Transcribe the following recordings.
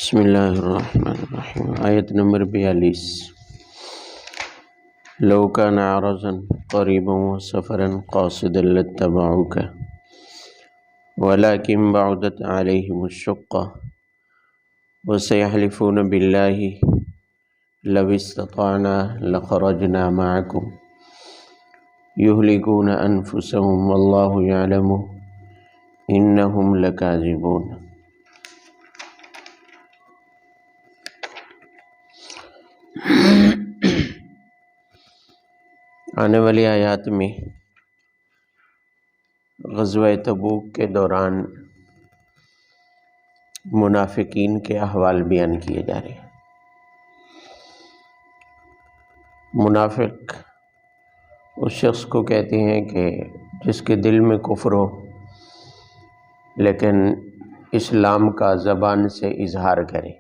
بسم اللہ الرحمن الرحیم۔ آیت نمبر 42۔ لو کان عرضا قریبا وسفرا قاصدا لاتبعوک ولکن بعدت علیہم الشقۃ وسیحلفون باللہ لو استطعنا لخرجنا معکم یہلکون انفسهم واللہ یعلم انہم لکاذبون۔ آنے والی آیات میں غزوہ تبوک کے دوران منافقین کے احوال بیان کیے جا رہے ہیں۔ منافق اس شخص کو کہتے ہیں کہ جس کے دل میں کفر ہو لیکن اسلام کا زبان سے اظہار کرے۔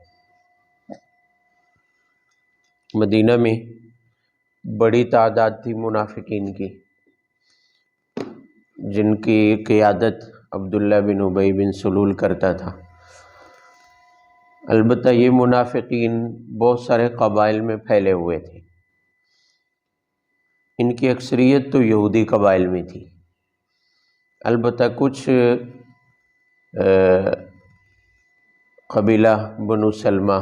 مدینہ میں بڑی تعداد تھی منافقین کی، جن کی قیادت عبداللہ بن ابی بن سلول کرتا تھا۔ البتہ یہ منافقین بہت سارے قبائل میں پھیلے ہوئے تھے۔ ان کی اکثریت تو یہودی قبائل میں تھی، البتہ کچھ قبیلہ بنو سلمہ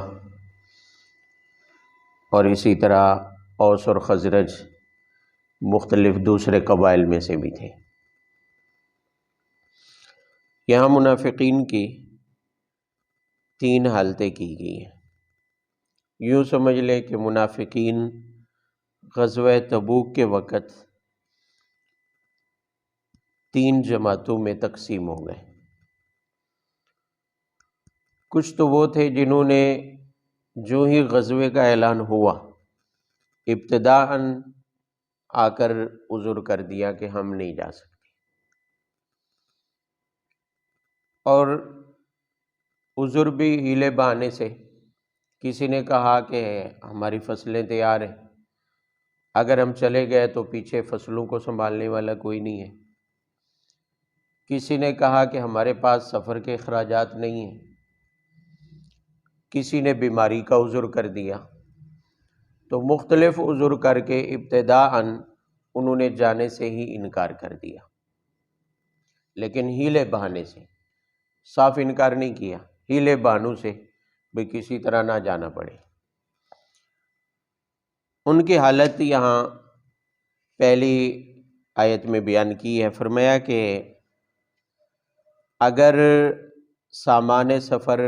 اور اسی طرح اوس اور خزرج مختلف دوسرے قبائل میں سے بھی تھے۔ یہاں منافقین کی تین حالتیں کی گئی ہیں۔ یوں سمجھ لیں کہ منافقین غزوہ تبوک کے وقت تین جماعتوں میں تقسیم ہو گئے۔ کچھ تو وہ تھے جنہوں نے جو ہی غزوے کا اعلان ہوا ابتداءً آ کر عذر کر دیا کہ ہم نہیں جا سکتے، اور عذر بھی ہیلے بہانے سے۔ کسی نے کہا کہ ہماری فصلیں تیار ہیں، اگر ہم چلے گئے تو پیچھے فصلوں کو سنبھالنے والا کوئی نہیں ہے۔ کسی نے کہا کہ ہمارے پاس سفر کے اخراجات نہیں ہیں۔ کسی نے بیماری کا عذر کر دیا۔ تو مختلف عذر کر کے ابتداءً انہوں نے جانے سے ہی انکار کر دیا، لیکن ہیلے بہانے سے، صاف انکار نہیں کیا، ہیلے بہانوں سے بھی کسی طرح نہ جانا پڑے۔ ان کی حالت یہاں پہلی آیت میں بیان کی ہے۔ فرمایا کہ اگر سامان سفر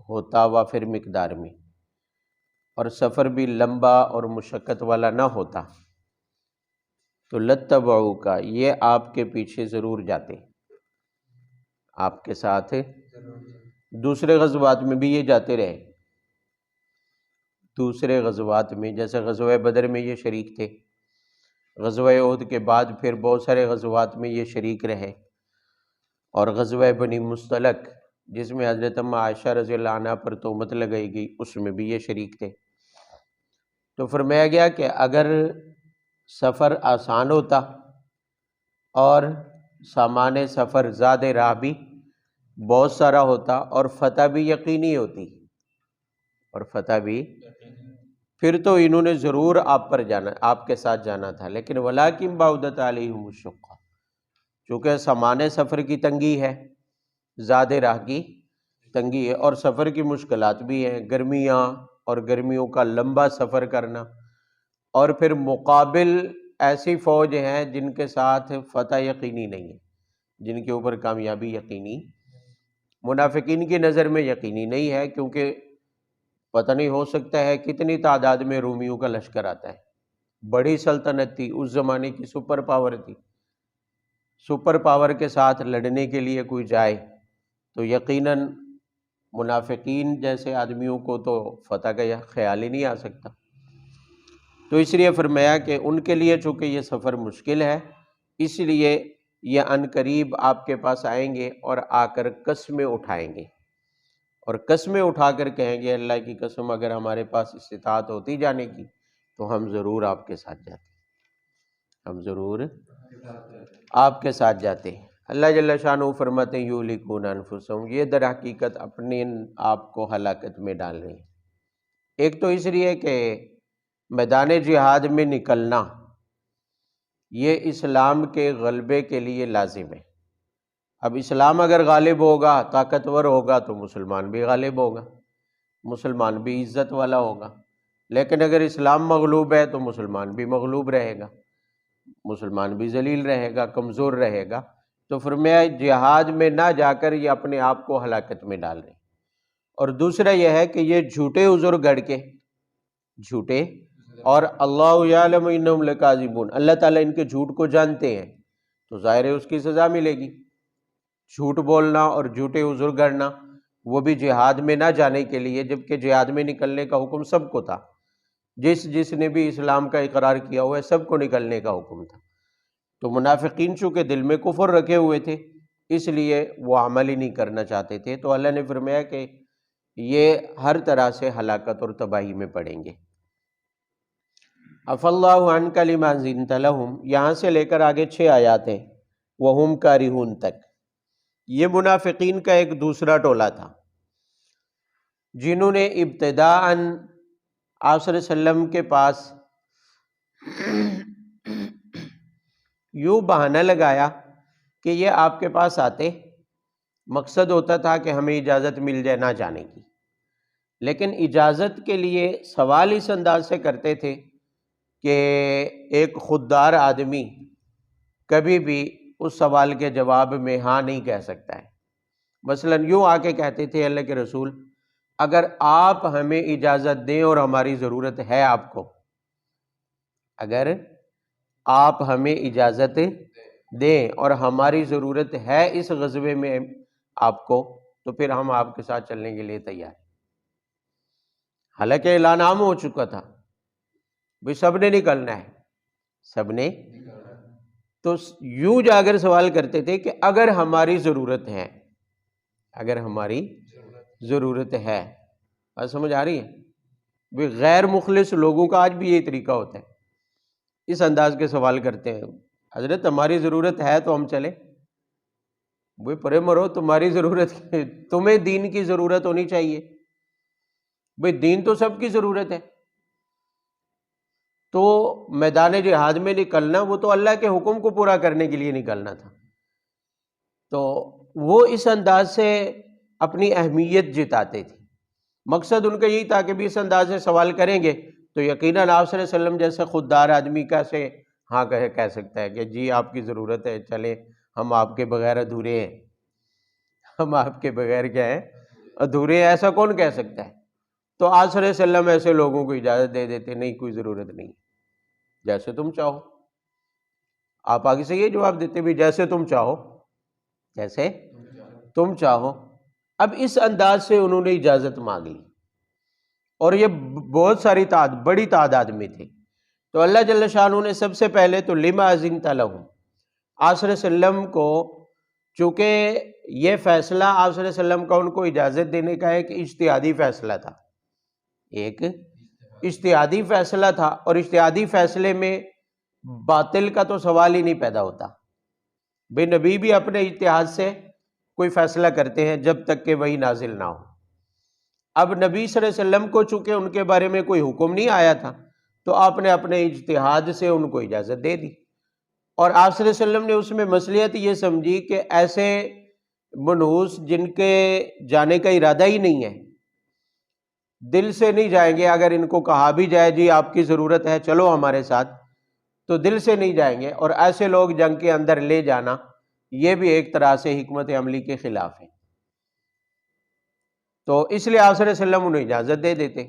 ہوتا وافر مقدار میں، اور سفر بھی لمبا اور مشقت والا نہ ہوتا، تو لاتبعوک، یہ آپ کے پیچھے ضرور جاتے، آپ کے ساتھ دوسرے غزوات میں بھی یہ جاتے رہے۔ دوسرے غزوات میں جیسے غزوہ بدر میں یہ شریک تھے، غزوہ احد کے بعد پھر بہت سارے غزوات میں یہ شریک رہے، اور غزوہ بنی مصطلق جس میں حضرت ام عائشہ رضی اللہ عنہ پر تہمت لگائی گئی، اس میں بھی یہ شریک تھے۔ تو فرمایا گیا کہ اگر سفر آسان ہوتا اور سامان سفر زاد راہ بھی بہت سارا ہوتا اور فتح بھی یقینی ہوتی، اور فتح بھی، پھر تو انہوں نے ضرور آپ پر جانا، آپ کے ساتھ جانا تھا۔ لیکن ولیکن بعدت علیہم الشقۃ، چونکہ سامان سفر کی تنگی ہے، زاد راہ کی تنگی ہے، اور سفر کی مشکلات بھی ہیں، گرمیاں اور گرمیوں کا لمبا سفر کرنا، اور پھر مقابل ایسی فوج ہیں جن کے ساتھ فتح یقینی نہیں ہے، جن کے اوپر کامیابی یقینی منافقین کی نظر میں یقینی نہیں ہے، کیونکہ پتہ نہیں، ہو سکتا ہے کتنی تعداد میں رومیوں کا لشکر آتا ہے۔ بڑی سلطنت تھی، اس زمانے کی سپر پاور تھی۔ سپر پاور کے ساتھ لڑنے کے لیے کوئی جائے تو یقیناً منافقین جیسے آدمیوں کو تو فتح کا خیال ہی نہیں آ سکتا۔ تو اس لیے فرمایا کہ ان کے لیے چونکہ یہ سفر مشکل ہے، اس لیے یہ عن قریب آپ کے پاس آئیں گے اور آ کر قسمیں اٹھائیں گے، اور قسمیں اٹھا کر کہیں گے اللہ کی قسم اگر ہمارے پاس استطاعت ہوتی جانے کی تو ہم ضرور آپ کے ساتھ جاتے، ہم ضرور آپ کے ساتھ جاتے۔ اللہ جل شانہ فرماتے ہیں یہلکون انفسہم، یہ در حقیقت اپنے آپ کو ہلاکت میں ڈال رہے ہیں۔ ایک تو اس لیے کہ میدان جہاد میں نکلنا یہ اسلام کے غلبے کے لیے لازم ہے۔ اب اسلام اگر غالب ہوگا، طاقتور ہوگا، تو مسلمان بھی غالب ہوگا، مسلمان بھی عزت والا ہوگا۔ لیکن اگر اسلام مغلوب ہے تو مسلمان بھی مغلوب رہے گا، مسلمان بھی ذلیل رہے گا، کمزور رہے گا۔ تو فرمایا جہاد میں نہ جا کر یہ اپنے آپ کو ہلاکت میں ڈال رہے ہیں۔ اور دوسرا یہ ہے کہ یہ جھوٹے عذر گڑھ کے، جھوٹے، اور اللہ یعلم انہم لکاذبون، اللہ تعالیٰ ان کے جھوٹ کو جانتے ہیں، تو ظاہر ہے اس کی سزا ملے گی۔ جھوٹ بولنا اور جھوٹے عذر گڑھنا، وہ بھی جہاد میں نہ جانے کے لیے، جبکہ جہاد میں نکلنے کا حکم سب کو تھا۔ جس نے بھی اسلام کا اقرار کیا ہوا ہے سب کو نکلنے کا حکم تھا۔ تو منافقین چونکہ دل میں کفر رکھے ہوئے تھے، اس لیے وہ عمل ہی نہیں کرنا چاہتے تھے، تو اللہ نے فرمایا کہ یہ ہر طرح سے ہلاکت اور تباہی میں پڑیں گے۔ عفی اللہ عنک لما اذنت لہم، یہاں سے لے کر آگے 6 آیات ہیں، وہم کارہون تک۔ یہ منافقین کا ایک دوسرا ٹولہ تھا، جنہوں نے ابتداءً آپ صلی اللہ علیہ وسلم کے پاس یوں بہانہ لگایا کہ یہ آپ کے پاس آتے، مقصد ہوتا تھا کہ ہمیں اجازت مل جائے نہ جانے کی، لیکن اجازت کے لیے سوال اس انداز سے کرتے تھے کہ ایک خوددار آدمی کبھی بھی اس سوال کے جواب میں ہاں نہیں کہہ سکتا ہے۔ مثلاً یوں آ کے کہتے تھے اللہ کے رسول، اگر آپ ہمیں اجازت دیں اور ہماری ضرورت ہے آپ کو، اگر آپ ہمیں اجازت دیں اور ہماری ضرورت ہے اس غزوے میں آپ کو، تو پھر ہم آپ کے ساتھ چلنے کے لیے تیار ہیں۔ حالانکہ اعلان عام ہو چکا تھا، بھی سب نے نکلنا ہے، سب نے، تو یوں جا کر سوال کرتے تھے کہ اگر ہماری ضرورت ہے، اگر ہماری ضرورت ہے۔ بات سمجھ آ رہی ہے؟ بھی غیر مخلص لوگوں کا آج بھی یہی طریقہ ہوتا ہے، اس انداز کے سوال کرتے ہیں، حضرت ہماری ضرورت ہے تو ہم چلیں، بھئی پرے مرو، تمہاری ضرورت، تمہیں دین کی ضرورت ہونی چاہیے، بھئی دین تو سب کی ضرورت ہے۔ تو میدان جہاد میں نکلنا وہ تو اللہ کے حکم کو پورا کرنے کے لیے نکلنا تھا، تو وہ اس انداز سے اپنی اہمیت جتاتے تھے۔ مقصد ان کا یہی تھا کہ بھی اس انداز سے سوال کریں گے تو یقیناً آپ صلی اللہ علیہ وسلم جیسے خوددار آدمی کیسے ہاں کہہ سکتا ہے کہ جی آپ کی ضرورت ہے، چلیں، ہم آپ کے بغیر ادھورے ہیں، ہم آپ کے بغیر کیا ہیں، ادھورے ہیں، ایسا کون کہہ سکتا ہے؟ تو آپ صلی اللہ علیہ وسلم ایسے لوگوں کو اجازت دے دیتے، نہیں کوئی ضرورت نہیں، جیسے تم چاہو۔ آپ آگے سے یہ جواب دیتے بھی جیسے تم چاہو، جیسے تم چاہو۔ اب اس انداز سے انہوں نے اجازت مانگ لی، اور یہ بہت ساری بڑی تعداد میں تھے۔ تو اللہ جل شانہ نے سب سے پہلے تو لما اذنت لہم، آپ صلی اللہ علیہ وسلم کو، چونکہ یہ فیصلہ آپ صلی اللہ علیہ وسلم کا ان کو اجازت دینے کا ایک اجتہادی فیصلہ تھا، ایک اجتہادی فیصلہ تھا، اور اجتہادی فیصلے میں باطل کا تو سوال ہی نہیں پیدا ہوتا۔ بے نبی بھی اپنے اجتہاد سے کوئی فیصلہ کرتے ہیں جب تک کہ وہی نازل نہ ہو۔ اب نبی صلی اللہ علیہ وسلم کو چونکہ ان کے بارے میں کوئی حکم نہیں آیا تھا، تو آپ نے اپنے اجتہاد سے ان کو اجازت دے دی، اور آپ صلی اللہ علیہ وسلم نے اس میں مصلحت یہ سمجھی کہ ایسے منحوس جن کے جانے کا ارادہ ہی نہیں ہے، دل سے نہیں جائیں گے، اگر ان کو کہا بھی جائے جی آپ کی ضرورت ہے چلو ہمارے ساتھ، تو دل سے نہیں جائیں گے، اور ایسے لوگ جنگ کے اندر لے جانا یہ بھی ایک طرح سے حکمت عملی کے خلاف ہے۔ تو اس لیے آپ صلی اللہ علیہ وسلم انہیں اجازت دے دیتے۔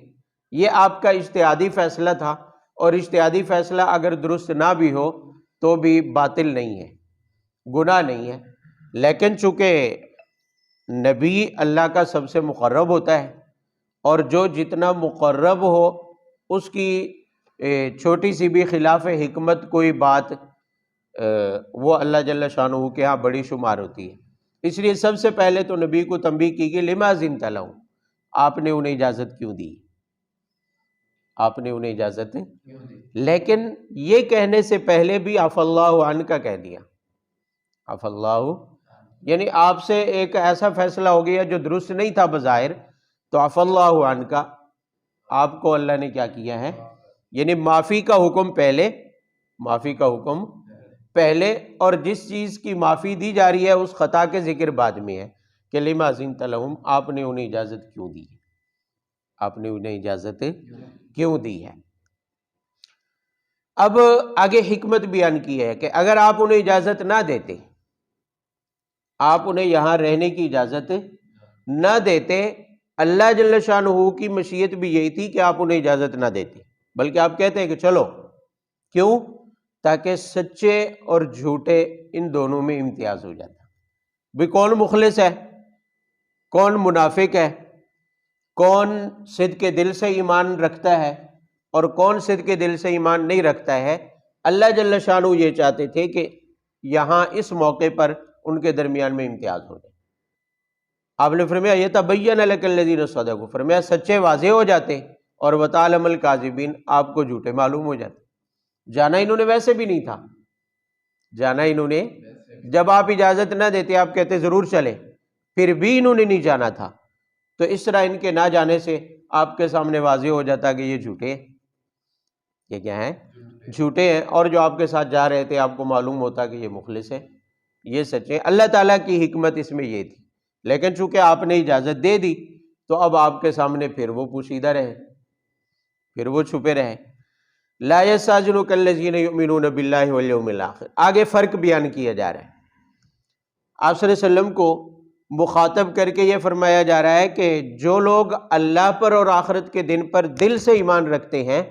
یہ آپ کا اجتہادی فیصلہ تھا، اور اجتہادی فیصلہ اگر درست نہ بھی ہو تو بھی باطل نہیں ہے، گناہ نہیں ہے، لیکن چونکہ نبی اللہ کا سب سے مقرب ہوتا ہے، اور جو جتنا مقرب ہو اس کی چھوٹی سی بھی خلاف حکمت کوئی بات وہ اللہ جل شانہ کے ہاں بڑی شمار ہوتی ہے۔ اس لیے سب سے پہلے تو نبی کو تنبیہ کی کہ لما اذنت لہم، آپ نے انہیں اجازت کیوں دی، آپ نے انہیں اجازت لیکن یہ کہنے سے پہلے بھی عفی اللہ عنک کہہ دیا، عفا اللہ، یعنی آپ سے ایک ایسا فیصلہ ہو گیا جو درست نہیں تھا بظاہر، تو عفا اللہ عنک، آپ کو اللہ نے کیا کیا ہے، یعنی معافی کا حکم پہلے، معافی کا حکم پہلے، اور جس چیز کی معافی دی جا رہی ہے اس خطا کے ذکر بعد میں ہے کہ لما اذنت لہم، آپ نے انہیں اجازت کیوں دی ہے، آپ نے انہیں اجازت کیوں دی ہے۔ اب آگے حکمت بیان کی ہے کہ اگر آپ انہیں اجازت نہ دیتے، آپ انہیں یہاں رہنے کی اجازت نہ دیتے، اللہ جل شانہ کی مشیت بھی یہی تھی کہ آپ انہیں اجازت نہ دیتے، بلکہ آپ کہتے ہیں کہ چلو، کیوں؟ تاکہ سچے اور جھوٹے ان دونوں میں امتیاز ہو جاتا، بھی کون مخلص ہے، کون منافق ہے، کون صدق کے دل سے ایمان رکھتا ہے اور کون صدق کے دل سے ایمان نہیں رکھتا ہے۔ اللہ جل شانہ یہ چاہتے تھے کہ یہاں اس موقع پر ان کے درمیان میں امتیاز ہو جائے۔ آپ نے فرمایا یتبین لک الذین صدقوا، فرمایا سچے واضح ہو جاتے اور وتعلم الکاذبین، آپ کو جھوٹے معلوم ہو جاتے۔ جانا انہوں نے ویسے بھی نہیں تھا، جانا انہوں نے، جب آپ اجازت نہ دیتے آپ کہتے ضرور چلے، پھر بھی انہوں نے نہیں جانا تھا، تو اس طرح ان کے نہ جانے سے آپ کے سامنے واضح ہو جاتا کہ یہ جھوٹے ہیں، یہ کیا ہیں، جھوٹے ہیں، اور جو آپ کے ساتھ جا رہے تھے آپ کو معلوم ہوتا کہ یہ مخلص ہے، یہ سچے۔ اللہ تعالیٰ کی حکمت اس میں یہ تھی، لیکن چونکہ آپ نے اجازت دے دی تو اب آپ کے سامنے پھر وہ پوشیدہ رہے، پھر وہ چھپے رہے۔ لا یستأذنک الذین یؤمنون باللہ والیوم الآخر، آگے فرق بیان کیا جا رہا ہے۔ آپ صلی اللہ علیہ وسلم کو مخاطب کر کے یہ فرمایا جا رہا ہے کہ جو لوگ اللہ پر اور آخرت کے دن پر دل سے ایمان رکھتے ہیں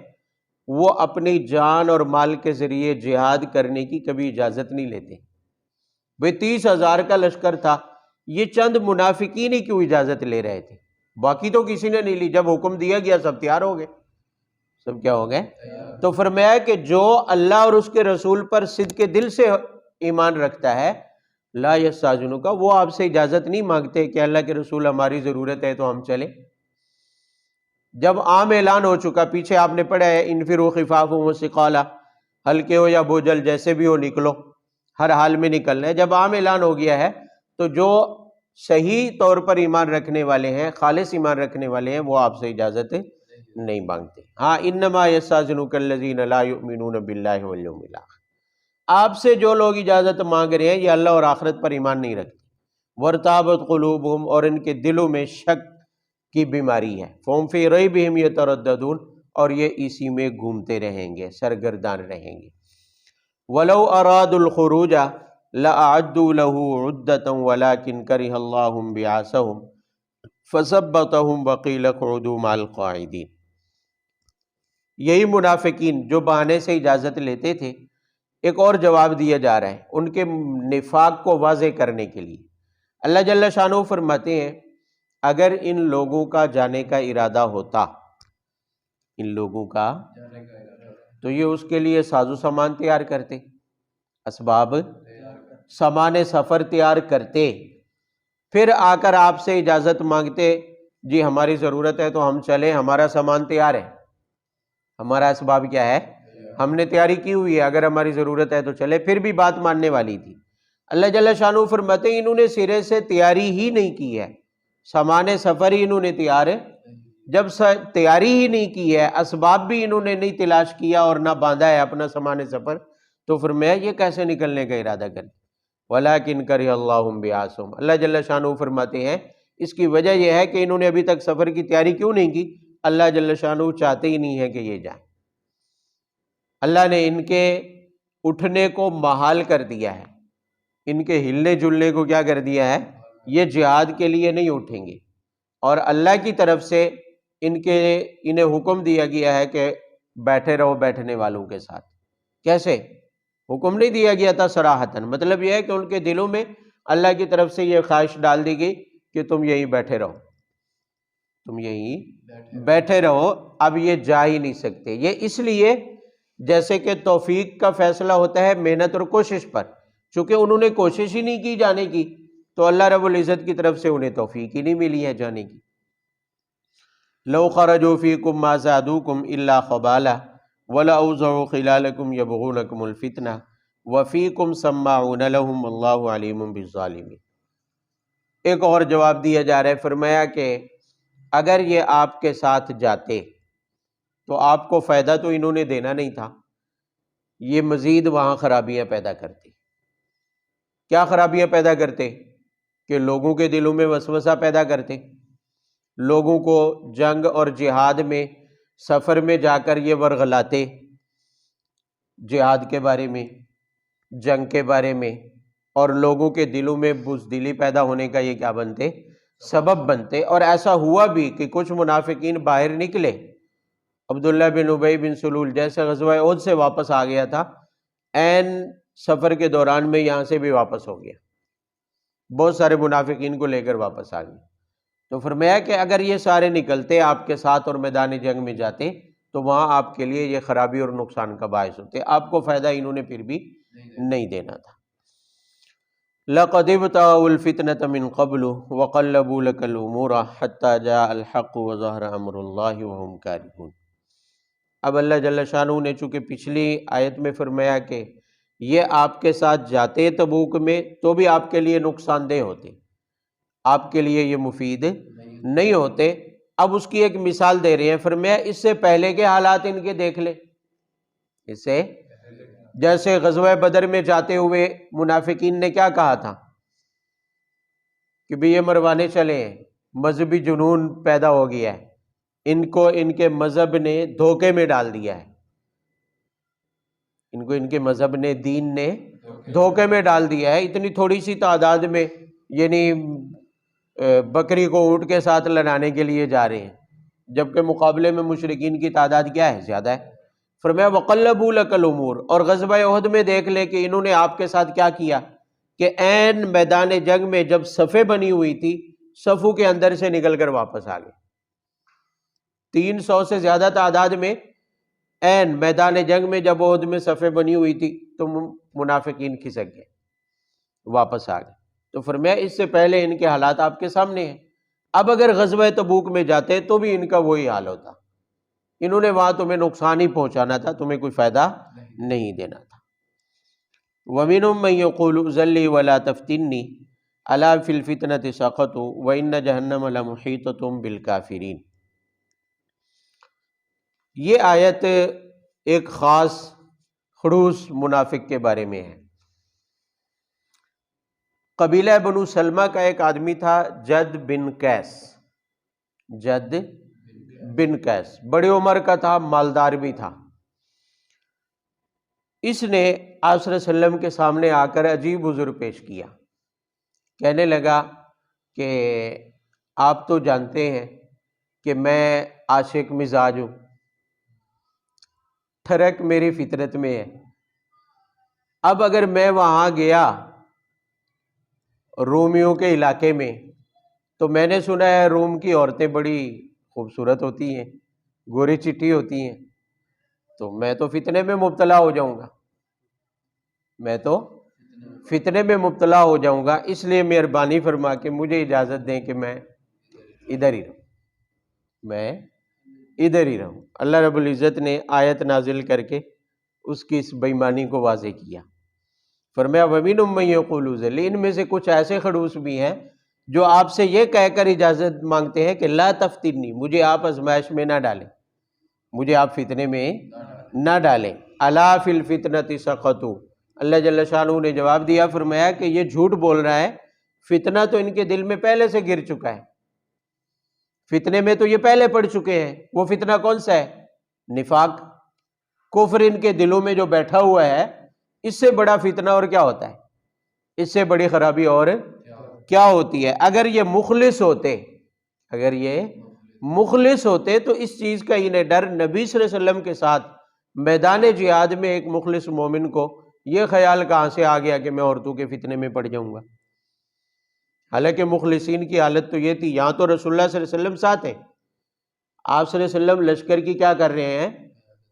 وہ اپنی جان اور مال کے ذریعے جہاد کرنے کی کبھی اجازت نہیں لیتے۔ بھئی 30,000 کا لشکر تھا، یہ چند منافقین ہی کیوں اجازت لے رہے تھے، باقی تو کسی نے نہیں لی، جب حکم دیا گیا سب تیار ہو گئے، سب کیا ہو گئے؟ تو فرمایا کہ جو اللہ اور اس کے رسول پر صدق کے دل سے ایمان رکھتا ہے، لا یستأذنک، وہ آپ سے اجازت نہیں مانگتے کہ اللہ کے رسول ہماری ضرورت ہے تو ہم چلیں۔ جب عام اعلان ہو چکا، پیچھے آپ نے پڑھا ہے انفروا خفافا وثقالا، ہلکے ہو یا بوجھل جیسے بھی ہو نکلو، ہر حال میں نکلنا ہے۔ جب عام اعلان ہو گیا ہے تو جو صحیح طور پر ایمان رکھنے والے ہیں، خالص ایمان رکھنے والے ہیں، وہ آپ سے اجازت نہیں مانگتے۔ ہاں، انما یستأذنک الذین لا یؤمنون باللہ والیوم الآخر، آپ سے جو لوگ اجازت مانگ رہے ہیں یہ اللہ اور آخرت پر ایمان نہیں رکھتے۔ وارتابت قلوبہم، اور ان کے دلوں میں شک کی بیماری ہے۔ فہم فی ریبہم یترددون، اور یہ اسی میں گھومتے رہیں گے، سرگردان رہیں گے۔ ولو ارادوا الخروج لأعدوا له عدة ولكن كره الله بعاثهم فثبتهم وقيل اقعدوا مع القاعدين۔ یہی منافقین جو بہانے سے اجازت لیتے تھے، ایک اور جواب دیا جا رہا ہے ان کے نفاق کو واضح کرنے کے لیے۔ اللہ جل شانہ فرماتے ہیں اگر ان لوگوں کا جانے کا ارادہ ہوتا، ان لوگوں کا، تو یہ اس کے لیے ساز و سامان تیار کرتے، اسباب سامان سفر تیار کرتے، پھر آ کر آپ سے اجازت مانگتے، جی ہماری ضرورت ہے تو ہم چلیں، ہمارا سامان تیار ہے، ہمارا اسباب کیا ہے، ہم نے تیاری کی ہوئی ہے، اگر ہماری ضرورت ہے تو چلے، پھر بھی بات ماننے والی تھی۔ اللہ جل شانہ فرماتے ہیں انہوں نے سرے سے تیاری ہی نہیں کی ہے، سامان سفر ہی انہوں نے تیار ہے، جب تیاری ہی نہیں کی ہے، اسباب بھی انہوں نے نہیں تلاش کیا اور نہ باندھا ہے اپنا سامان سفر، تو فرمایا یہ کیسے نکلنے کا ارادہ کریں۔ وَلَٰكِن كَرِهَ اللَّهُ بِعَاثَهُمْ، اللہ جل شانہ فرماتے ہیں اس کی وجہ یہ ہے کہ انہوں نے ابھی تک سفر کی تیاری کیوں نہیں کی، اللہ جل شانہ چاہتے ہی نہیں ہے کہ یہ جائیں، اللہ نے ان کے اٹھنے کو محال کر دیا ہے، ان کے ہلنے جلنے کو کیا کر دیا ہے، یہ جہاد کے لیے نہیں اٹھیں گے، اور اللہ کی طرف سے انہیں حکم دیا گیا ہے کہ بیٹھے رہو بیٹھنے والوں کے ساتھ۔ کیسے؟ حکم نہیں دیا گیا تھا صراحتاً، مطلب یہ ہے کہ ان کے دلوں میں اللہ کی طرف سے یہ خواہش ڈال دی گئی کہ تم یہیں بیٹھے رہو، تم یہیں بیٹھے رہو، اب یہ جا ہی نہیں سکتے۔ یہ اس لیے جیسے کہ توفیق کا فیصلہ ہوتا ہے محنت اور کوشش پر، چونکہ انہوں نے کوشش ہی نہیں کی جانے کی، تو اللہ رب العزت کی طرف سے انہیں توفیق ہی نہیں ملی ہے جانے کی۔ لو خرجوا فیکم ما زادوکم الا خبالا ولأوضعوا خلالکم یبغونکم الفتنہ وفیکم سماعون لہم اللہ علیم بالظالمین۔ ایک اور جواب دیا جا رہا ہے، فرمایا کہ اگر یہ آپ کے ساتھ جاتے تو آپ کو فائدہ تو انہوں نے دینا نہیں تھا، یہ مزید وہاں خرابیاں پیدا کرتے۔ کیا خرابیاں پیدا کرتے؟ کہ لوگوں کے دلوں میں وسوسہ پیدا کرتے، لوگوں کو جنگ اور جہاد میں سفر میں جا کر یہ ورغلاتے جہاد کے بارے میں، جنگ کے بارے میں، اور لوگوں کے دلوں میں بزدلی پیدا ہونے کا یہ کیا بنتے؟ سبب بنتے۔ اور ایسا ہوا بھی کہ کچھ منافقین باہر نکلے، عبداللہ بن ابی بن سلول جیسے غزوہ احد سے واپس آ گیا تھا، عین سفر کے دوران میں یہاں سے بھی واپس ہو گیا، بہت سارے منافقین کو لے کر واپس آ گئے۔ تو فرمایا کہ اگر یہ سارے نکلتے آپ کے ساتھ اور میدان جنگ میں جاتے تو وہاں آپ کے لیے یہ خرابی اور نقصان کا باعث ہوتے، آپ کو فائدہ انہوں نے پھر بھی نہیں دینا تھا۔ لَقَدِ ابْتَغَوُا الْفِتْنَةَ مِنْ قَبْلُ وَقَلَّبُوا لَكَ الْأُمُورَ حَتَّى جَاءَ الْحَقُّ وَظَهَرَ أَمْرُ اللَّهِ وَهُمْ كَارِهُونَ۔ اب اللہ جل شانہ نے چونکہ پچھلی آیت میں فرمایا کہ یہ آپ کے ساتھ جاتے تبوک میں تو بھی آپ کے لیے نقصان دہ ہوتے، آپ کے لیے یہ مفید نہیں ہوتے، اب اس کی ایک مثال دے رہے ہیں، فرمایا اس سے پہلے کے حالات ان کے دیکھ لے، اس سے جیسے غزوہ بدر میں جاتے ہوئے منافقین نے کیا کہا تھا کہ بھی یہ مروانے چلے ہیں، مذہبی جنون پیدا ہو گیا ہے، ان کو ان کے مذہب نے دھوکے میں ڈال دیا ہے، ان کو ان کے مذہب نے، دین نے دھوکے میں ڈال دیا ہے، اتنی تھوڑی سی تعداد میں یعنی بکری کو اونٹ کے ساتھ لڑانے کے لیے جا رہے ہیں، جبکہ مقابلے میں مشرکین کی تعداد کیا ہے؟ زیادہ ہے۔ فرمایا وَقَلَّبُوا لَكَ الْأُمُورَ، اور غزوہ احد میں دیکھ لے کہ انہوں نے آپ کے ساتھ کیا کیا کہ عین میدان جنگ میں جب صفیں بنی ہوئی تھی، صفوں کے اندر سے نکل کر واپس آ گئے، 300 سے زیادہ تعداد میں عین میدان جنگ میں جب احد میں صفیں بنی ہوئی تھی تو منافقین کھسک گئے، واپس آ گئے۔ تو فرمایا اس سے پہلے ان کے حالات آپ کے سامنے ہیں، اب اگر غزوہ تبوک میں جاتے تو بھی ان کا وہی حال ہوتا، انہوں نے وہاں تمہیں نقصان ہی پہنچانا تھا، تمہیں کوئی فائدہ نہیں دینا تھا۔ وَمِنْهُمْ مَنْ يَقُولُ ائْذَن لِّي وَلَا تَفْتِنِّي أَلَا فِي الْفِتْنَةِ سَقَطُوا وَإِنَّ جَهَنَّمَ لَمُحِيطَةٌ بِالْكَافِرِينَ۔ یہ آیت ایک خاص خڑوس منافق کے بارے میں ہے۔ قبیلہ بنو سلمہ کا ایک آدمی تھا جد بن قیس، جد بن قیس، بڑی عمر کا تھا، مالدار بھی تھا۔ اس نے آپ صلی اللہ علیہ وسلم کے سامنے آ کر عجیب عذر پیش کیا، کہنے لگا کہ آپ تو جانتے ہیں کہ میں عاشق مزاج ہوں، ٹھرک میری فطرت میں ہے، اب اگر میں وہاں گیا رومیوں کے علاقے میں تو میں نے سنا ہے روم کی عورتیں بڑی خوبصورت ہوتی ہیں، گوری چٹی ہوتی ہیں، تو میں تو فتنے میں مبتلا ہو جاؤں گا، میں تو فتنے میں مبتلا ہو جاؤں گا، اس لیے مہربانی فرما کے مجھے اجازت دیں کہ میں ادھر ہی رہوں، میں ادھر ہی رہوں۔ اللہ رب العزت نے آیت نازل کر کے اس کی اس بےایمانی کو واضح کیا، فرمایا وَمِنْهُمْ مَن يَقُولُ ائْذَن لِّي، ان میں سے کچھ ایسے خڑوس بھی ہیں جو آپ سے یہ کہہ کر اجازت مانگتے ہیں کہ لا تفتنی، مجھے آپ آزمائش میں نہ ڈالیں، مجھے آپ فتنے میں نہ ڈالیں۔ الا فی الفتنۃ سقطوا، اللہ جل شانہ نے جواب دیا، فرمایا کہ یہ جھوٹ بول رہا ہے، فتنہ تو ان کے دل میں پہلے سے گر چکا ہے، فتنے میں تو یہ پہلے پڑ چکے ہیں۔ وہ فتنہ کون سا ہے؟ نفاق، کفر ان کے دلوں میں جو بیٹھا ہوا ہے، اس سے بڑا فتنہ اور کیا ہوتا ہے؟ اس سے بڑی خرابی اور کیا ہوتی ہے؟ اگر یہ مخلص ہوتے، اگر یہ مخلص ہوتے تو اس چیز کا انہیں ڈر، نبی صلی اللہ علیہ وسلم کے ساتھ میدان جہاد میں ایک مخلص مومن کو یہ خیال کہاں سے آ گیا کہ میں عورتوں کے فتنے میں پڑ جاؤں گا؟ حالانکہ مخلصین کی حالت تو یہ تھی، یہاں تو رسول اللہ صلی اللہ علیہ وسلم ساتھ ہیں، آپ صلی اللہ علیہ وسلم لشکر کی کیا کر رہے ہیں؟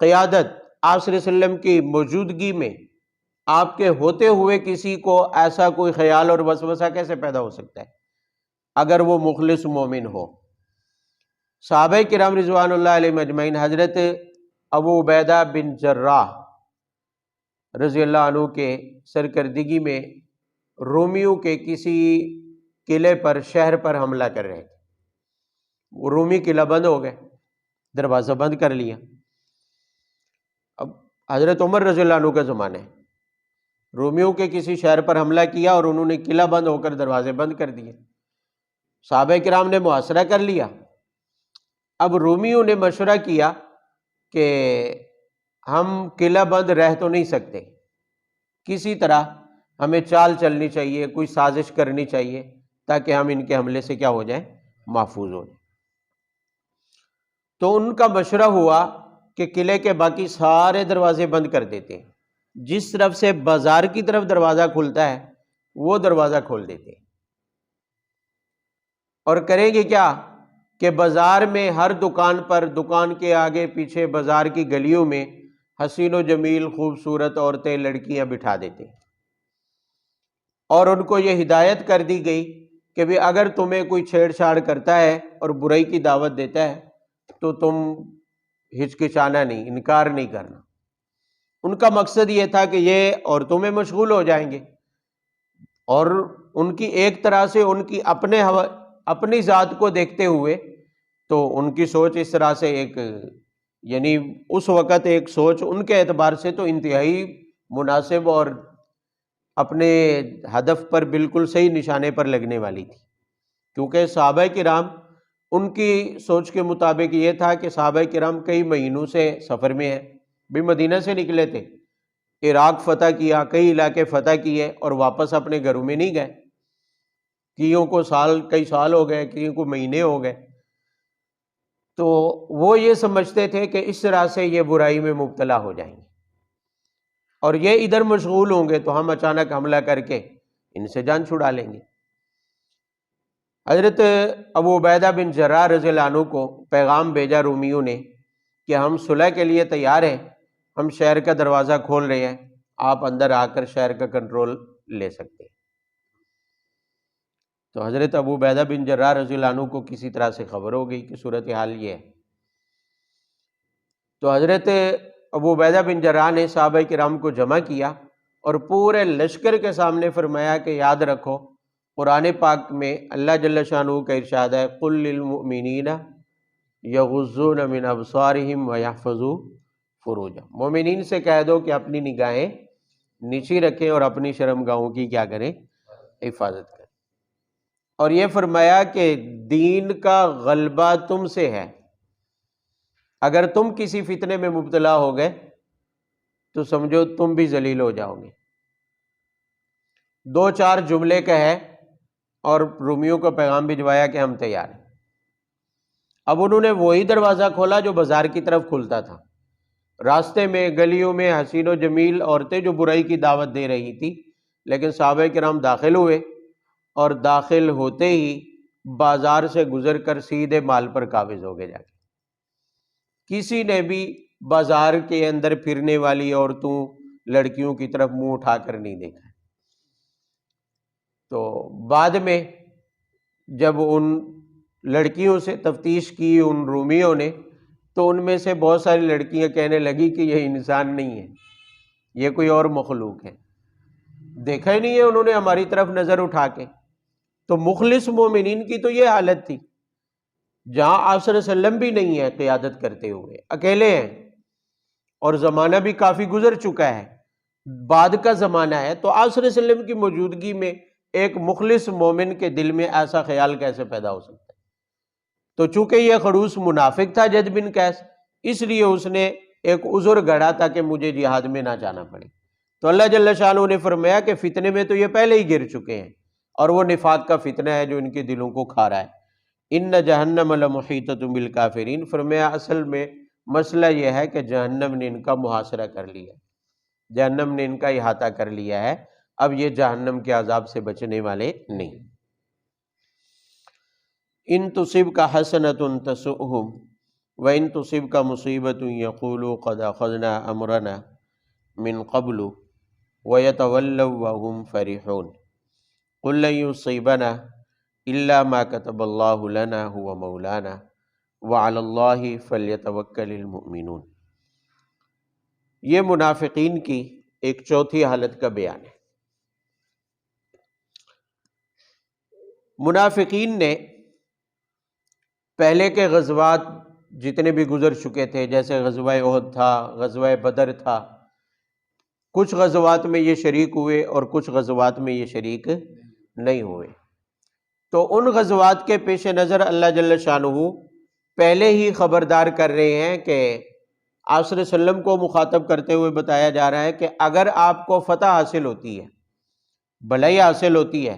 قیادت۔ آپ صلی اللہ علیہ وسلم کی موجودگی میں آپ کے ہوتے ہوئے کسی کو ایسا کوئی خیال اور وسوسہ کیسے پیدا ہو سکتا ہے اگر وہ مخلص مومن ہو؟ صحابہ کرام رضوان اللہ علیہ مجمعین، حضرت ابو عبیدہ بن جراح رضی اللہ عنہ کے سرکردگی میں رومیوں کے کسی قلعے پر، شہر پر حملہ کر رہے تھے۔ وہ رومی قلعہ بند ہو گئے، دروازہ بند کر لیا۔ اب حضرت عمر رضی اللہ عنہ کا زمانہ ہے، رومیوں کے کسی شہر پر حملہ کیا اور انہوں نے قلعہ بند ہو کر دروازے بند کر دیے۔ صحابہ کرام نے محاصرہ کر لیا۔ اب رومیوں نے مشورہ کیا کہ ہم قلعہ بند رہ تو نہیں سکتے، کسی طرح ہمیں چال چلنی چاہیے، کوئی سازش کرنی چاہیے تاکہ ہم ان کے حملے سے کیا ہو جائیں، محفوظ ہو جائیں۔ تو ان کا مشورہ ہوا کہ قلعے کے باقی سارے دروازے بند کر دیتے ہیں، جس طرف سے بازار کی طرف دروازہ کھلتا ہے وہ دروازہ کھول دیتے ہیں، اور کریں گے کیا کہ بازار میں ہر دکان پر، دکان کے آگے پیچھے بازار کی گلیوں میں حسین و جمیل خوبصورت عورتیں، لڑکیاں بٹھا دیتے ہیں، اور ان کو یہ ہدایت کر دی گئی کہ بھی اگر تمہیں کوئی چھیڑ چھاڑ کرتا ہے اور برائی کی دعوت دیتا ہے تو تم ہچکچانا نہیں، انکار نہیں کرنا۔ ان کا مقصد یہ تھا کہ یہ عورتوں میں مشغول ہو جائیں گے، اور ان کی ایک طرح سے ان کی اپنی ذات کو دیکھتے ہوئے تو ان کی سوچ اس طرح سے ایک، یعنی اس وقت ایک سوچ ان کے اعتبار سے تو انتہائی مناسب اور اپنے ہدف پر بالکل صحیح نشانے پر لگنے والی تھی، کیونکہ صحابہ کرام ان کی سوچ کے مطابق یہ تھا کہ صحابہ کرام کئی مہینوں سے سفر میں ہیں، بھی مدینہ سے نکلے تھے، عراق فتح کیا، کئی علاقے فتح کیے اور واپس اپنے گھروں میں نہیں گئے، کئیوں کو کئی سال ہو گئے، کئیوں کو مہینے ہو گئے۔ تو وہ یہ سمجھتے تھے کہ اس طرح سے یہ برائی میں مبتلا ہو جائیں گے، اور یہ ادھر مشغول ہوں گے تو ہم اچانک حملہ کر کے ان سے جان چھڑا لیں گے۔ حضرت ابو عبیدہ بن جراح رضی اللہ عنہ کو پیغام بھیجا رومیوں نے کہ ہم صلح کے لیے تیار ہیں، ہم شہر کا دروازہ کھول رہے ہیں، آپ اندر آ کر شہر کا کنٹرول لے سکتے ہیں۔ تو حضرت ابو عبیدہ بن جراح رضی اللہ عنہ کو کسی طرح سے خبر ہو گئی کہ صورتحال یہ ہے۔ تو حضرت ابو عبیدہ بن جراح نے صحابہ کرام کو جمع کیا اور پورے لشکر کے سامنے فرمایا کہ یاد رکھو، قرآن پاک میں اللہ جل شانہ کا ارشاد ہے، قل للمؤمنین یغضون من ابصارہم ویحفظوا فروجہم، مومنین سے کہہ دو کہ اپنی نگاہیں نیچی رکھیں اور اپنی شرمگاہوں کی کیا کریں، حفاظت کریں۔ اور یہ فرمایا کہ دین کا غلبہ تم سے ہے، اگر تم کسی فتنے میں مبتلا ہو گئے تو سمجھو تم بھی ذلیل ہو جاؤ گے۔ دو چار جملے کہے اور رومیوں کو پیغام بھجوایا کہ ہم تیار ہیں۔ اب انہوں نے وہی دروازہ کھولا جو بازار کی طرف کھلتا تھا، راستے میں گلیوں میں حسین و جمیل عورتیں جو برائی کی دعوت دے رہی تھی، لیکن صحابہ کرام داخل ہوئے اور داخل ہوتے ہی بازار سے گزر کر سیدھے مال پر قابض ہو گئے جا کے۔ کسی نے بھی بازار کے اندر پھرنے والی عورتوں، لڑکیوں کی طرف منہ اٹھا کر نہیں دیکھا۔ تو بعد میں جب ان لڑکیوں سے تفتیش کی ان رومیوں نے، تو ان میں سے بہت ساری لڑکیاں کہنے لگی کہ یہ انسان نہیں ہے، یہ کوئی اور مخلوق ہے، دیکھا ہی نہیں ہے انہوں نے ہماری طرف نظر اٹھا کے۔ تو مخلص مومنین کی تو یہ حالت تھی، جہاں آپ صلی اللہ علیہ وسلم بھی نہیں ہے قیادت کرتے ہوئے، اکیلے ہیں، اور زمانہ بھی کافی گزر چکا ہے، بعد کا زمانہ ہے، تو آپ صلی اللہ علیہ وسلم کی موجودگی میں ایک مخلص مومن کے دل میں ایسا خیال کیسے پیدا ہو سکتا ہے؟ تو چونکہ یہ خڑوس منافق تھا جد بن قیس، اس لیے اس نے ایک عذر گڑھا تھا کہ مجھے جہاد میں نہ جانا پڑے۔ تو اللہ جل شانہ نے فرمایا کہ فتنے میں تو یہ پہلے ہی گر چکے ہیں، اور وہ نفاق کا فتنہ ہے جو ان کے دلوں کو کھا رہا ہے۔ ان جہنم لمحیطۃ بالکافرین، فرمایا اصل میں مسئلہ یہ ہے کہ جہنم نے ان کا محاصرہ کر لیا، جہنم نے ان کا احاطہ کر لیا ہے، اب یہ جہنم کے عذاب سے بچنے والے نہیں۔ ان تصبک حسنۃ تسؤہم وان تصبک مصیبۃ یقولوا قد اخذنا امرنا من قبل ویتولوا وهم فرحون قل لن یصیبنا الا ما كتب اللہ لنا هو مولانا وعلی اللہ فلیتوکل المؤمنون۔ یہ منافقین کی ایک چوتھی حالت کا بیان ہے۔ منافقین نے پہلے کے غزوات جتنے بھی گزر چکے تھے، جیسے غزوہ احد تھا، غزوہ بدر تھا، کچھ غزوات میں یہ شریک ہوئے اور کچھ غزوات میں یہ شریک نہیں ہوئے، تو ان غزوات کے پیش نظر اللہ جل شانہ پہلے ہی خبردار کر رہے ہیں کہ آپ صلی اللہ علیہ وسلم کو مخاطب کرتے ہوئے بتایا جا رہا ہے کہ اگر آپ کو فتح حاصل ہوتی ہے، بھلائی حاصل ہوتی ہے،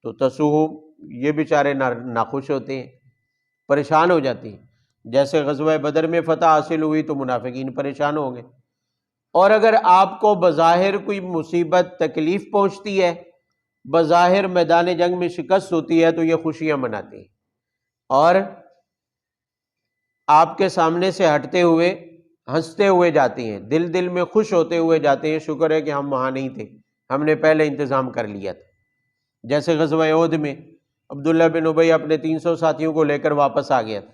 تو تسوہم، یہ بیچارے ناخوش ہوتے ہیں، پریشان ہو جاتے ہیں۔ جیسے غزوہ بدر میں فتح حاصل ہوئی تو منافقین پریشان ہو گئے، اور اگر آپ کو بظاہر کوئی مصیبت تکلیف پہنچتی ہے، بظاہر میدان جنگ میں شکست ہوتی ہے، تو یہ خوشیاں مناتے ہیں اور آپ کے سامنے سے ہٹتے ہوئے ہنستے ہوئے جاتے ہیں، دل دل میں خوش ہوتے ہوئے جاتے ہیں، شکر ہے کہ ہم وہاں نہیں تھے، ہم نے پہلے انتظام کر لیا تھا۔ جیسے غزوہ احد میں عبداللہ بن ابی اپنے 300 ساتھیوں کو لے کر واپس آ گیا تھا،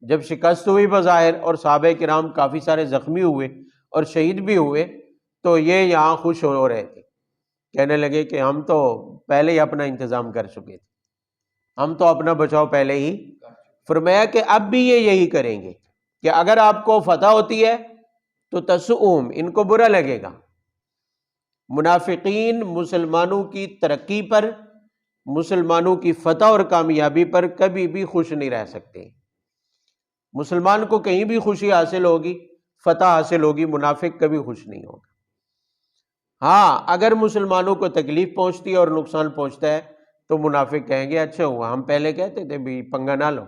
جب شکست ہوئی بظاہر اور صحابہ کرام کافی سارے زخمی ہوئے اور شہید بھی ہوئے، تو یہ یہاں خوش ہو رہے تھے، کہنے لگے کہ ہم تو پہلے ہی اپنا انتظام کر چکے تھے، ہم تو اپنا بچاؤ پہلے ہی۔ فرمایا کہ اب بھی یہ یہی کریں گے کہ اگر آپ کو فتح ہوتی ہے تو تسؤم، ان کو برا لگے گا۔ منافقین مسلمانوں کی ترقی پر، مسلمانوں کی فتح اور کامیابی پر کبھی بھی خوش نہیں رہ سکتے۔ مسلمان کو کہیں بھی خوشی حاصل ہوگی، فتح حاصل ہوگی، منافق کبھی خوش نہیں ہوگا۔ ہاں، اگر مسلمانوں کو تکلیف پہنچتی ہے اور نقصان پہنچتا ہے تو منافق کہیں گے اچھا ہوا، ہم پہلے کہتے تھے بھی پنگا نہ لو،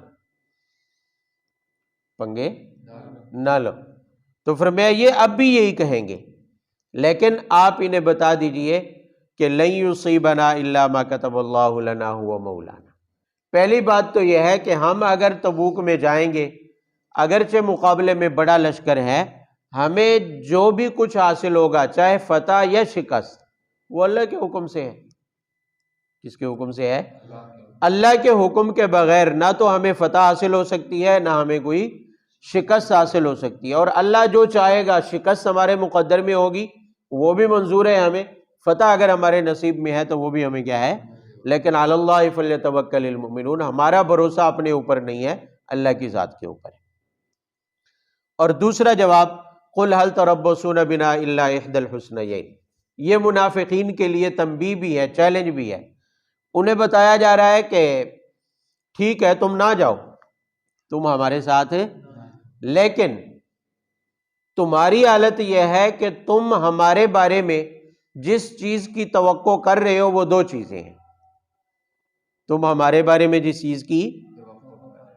پنگے نہ لو۔ تو فرمایا یہ اب بھی یہی کہیں گے، لیکن آپ انہیں بتا دیجئے کہ لن یصیبنا الا ما کتب اللہ لنا هو مولانا۔ پہلی بات تو یہ ہے کہ ہم اگر تبوک میں جائیں گے، اگرچہ مقابلے میں بڑا لشکر ہے، ہمیں جو بھی کچھ حاصل ہوگا، چاہے فتح یا شکست، وہ اللہ کے حکم سے ہے۔ کس کے حکم سے ہے؟ اللہ کے حکم کے بغیر نہ تو ہمیں فتح حاصل ہو سکتی ہے، نہ ہمیں کوئی شکست حاصل ہو سکتی ہے، اور اللہ جو چاہے گا شکست ہمارے مقدر میں ہوگی وہ بھی منظور ہے ہمیں، فتح اگر ہمارے نصیب میں ہے تو وہ بھی ہمیں کیا ہے، لیکن علی اللہ فلیتوکل المؤمنون، ہمارا بھروسہ اپنے اوپر نہیں ہے، اللہ کی ذات کے اوپر ہے۔ اور دوسرا جواب، قل هل تربصون بنا الا احدى الحسنيين، یہ منافقین کے لیے تنبیہ بھی ہے، چیلنج بھی ہے۔ انہیں بتایا جا رہا ہے کہ ٹھیک ہے تم نہ جاؤ، تم ہمارے ساتھ، لیکن تمہاری حالت یہ ہے کہ تم ہمارے بارے میں جس چیز کی توقع کر رہے ہو وہ دو چیزیں ہیں۔ تم ہمارے بارے میں جس چیز کی،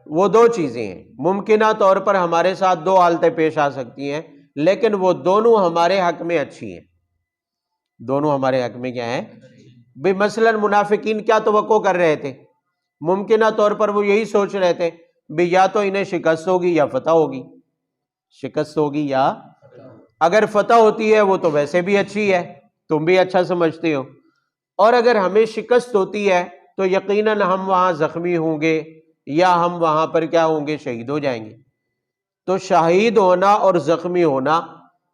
وہ دو چیزیں ہیں۔ ممکنہ طور پر ہمارے ساتھ دو حالتیں پیش آ سکتی ہیں، لیکن وہ دونوں ہمارے حق میں اچھی ہیں۔ دونوں ہمارے حق میں کیا ہیں؟ بھی مثلا منافقین کیا توقع کر رہے تھے؟ ممکنہ طور پر وہ یہی سوچ رہے تھے بھی یا تو انہیں شکست ہوگی یا فتح ہوگی، شکست ہوگی یا، اگر فتح ہوتی ہے وہ تو ویسے بھی اچھی ہے، تم بھی اچھا سمجھتے ہو، اور اگر ہمیں شکست ہوتی ہے تو یقیناً ہم وہاں زخمی ہوں گے یا ہم وہاں پر کیا ہوں گے، شہید ہو جائیں گے۔ تو شہید ہونا اور زخمی ہونا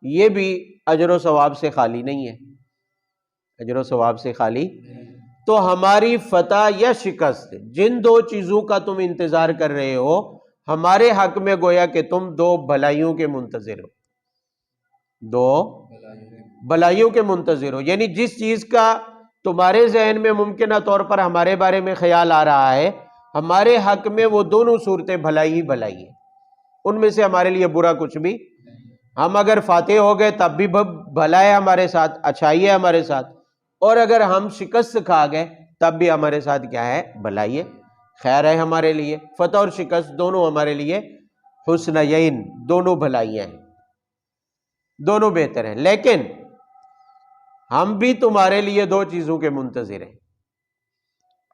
یہ بھی اجر و ثواب سے خالی نہیں ہے، اجر و ثواب سے خالی۔ تو ہماری فتح یا شکست، جن دو چیزوں کا تم انتظار کر رہے ہو، ہمارے حق میں گویا کہ تم دو بھلائیوں کے منتظر ہو، دو بھلائیوں کے منتظر ہو، یعنی جس چیز کا تمہارے ذہن میں ممکنہ طور پر ہمارے بارے میں خیال آ رہا ہے، ہمارے حق میں وہ دونوں صورتیں بھلائی ہی بھلائی ہیں، ان میں سے ہمارے لیے برا کچھ بھی، ہم اگر فاتح ہو گئے تب بھی بھلا ہے ہمارے ساتھ، اچھائی ہے ہمارے ساتھ، اور اگر ہم شکست کھا گئے تب بھی ہمارے ساتھ کیا ہے، بھلائی ہے، خیر ہے ہمارے لیے۔ فتح اور شکست دونوں ہمارے لیے حسنیین، دونوں بھلائیاں ہیں، دونوں بہتر ہیں، لیکن ہم بھی تمہارے لیے دو چیزوں کے منتظر ہیں۔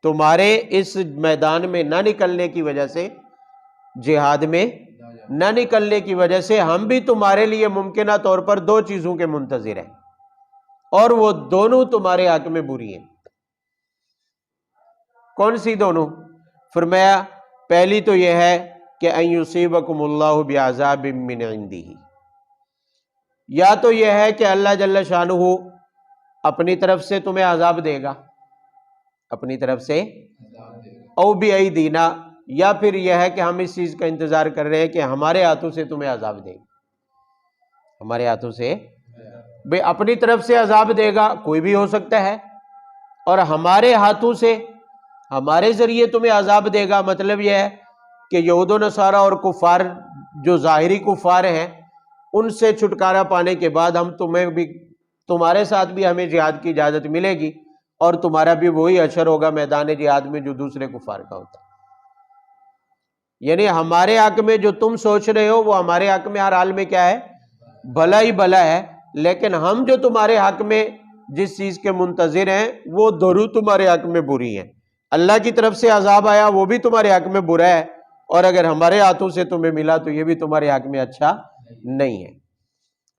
تمہارے اس میدان میں نہ نکلنے کی وجہ سے، جہاد میں نہ نکلنے کی وجہ سے، ہم بھی تمہارے لیے ممکنہ طور پر دو چیزوں کے منتظر ہیں، اور وہ دونوں تمہارے حق میں بری ہیں۔ کون سی دونوں؟ فرمایا پہلی تو یہ ہے کہ ان یصیبکم اللہ بعذاب من عنده، یا تو یہ ہے کہ اللہ جل شانہ اپنی طرف سے تمہیں عذاب دے گا، اپنی طرف سے، او بِأَیْدِینَا، یا پھر یہ ہے کہ ہم اس چیز کا انتظار کر رہے ہیں کہ ہمارے ہاتھوں سے تمہیں عذاب دے گا، ہمارے ہاتھوں سے بھئی اپنی طرف سے عذاب دے گا، کوئی بھی ہو سکتا ہے، اور ہمارے ہاتھوں سے ہمارے ذریعے تمہیں عذاب دے گا، مطلب یہ ہے کہ یہود و نصارہ اور کفار جو ظاہری کفار ہیں ان سے چھٹکارا پانے کے بعد ہم تمہیں بھی، تمہارے ساتھ بھی ہمیں جہاد کی اجازت ملے گی، اور تمہارا بھی وہی حشر ہوگا میدان جہاد میں جو دوسرے کفار کا ہوتا ہے۔ یعنی ہمارے حق میں جو تم سوچ رہے ہو وہ ہمارے حق میں ہر حال میں کیا ہے؟ بھلا ہی بھلا ہے، لیکن ہم جو تمہارے حق میں جس چیز کے منتظر ہیں وہ ضرور تمہارے حق میں بری ہیں۔ اللہ کی طرف سے عذاب آیا وہ بھی تمہارے حق میں برا ہے، اور اگر ہمارے ہاتھوں سے تمہیں ملا تو یہ بھی تمہارے حق میں اچھا نہیں ہے۔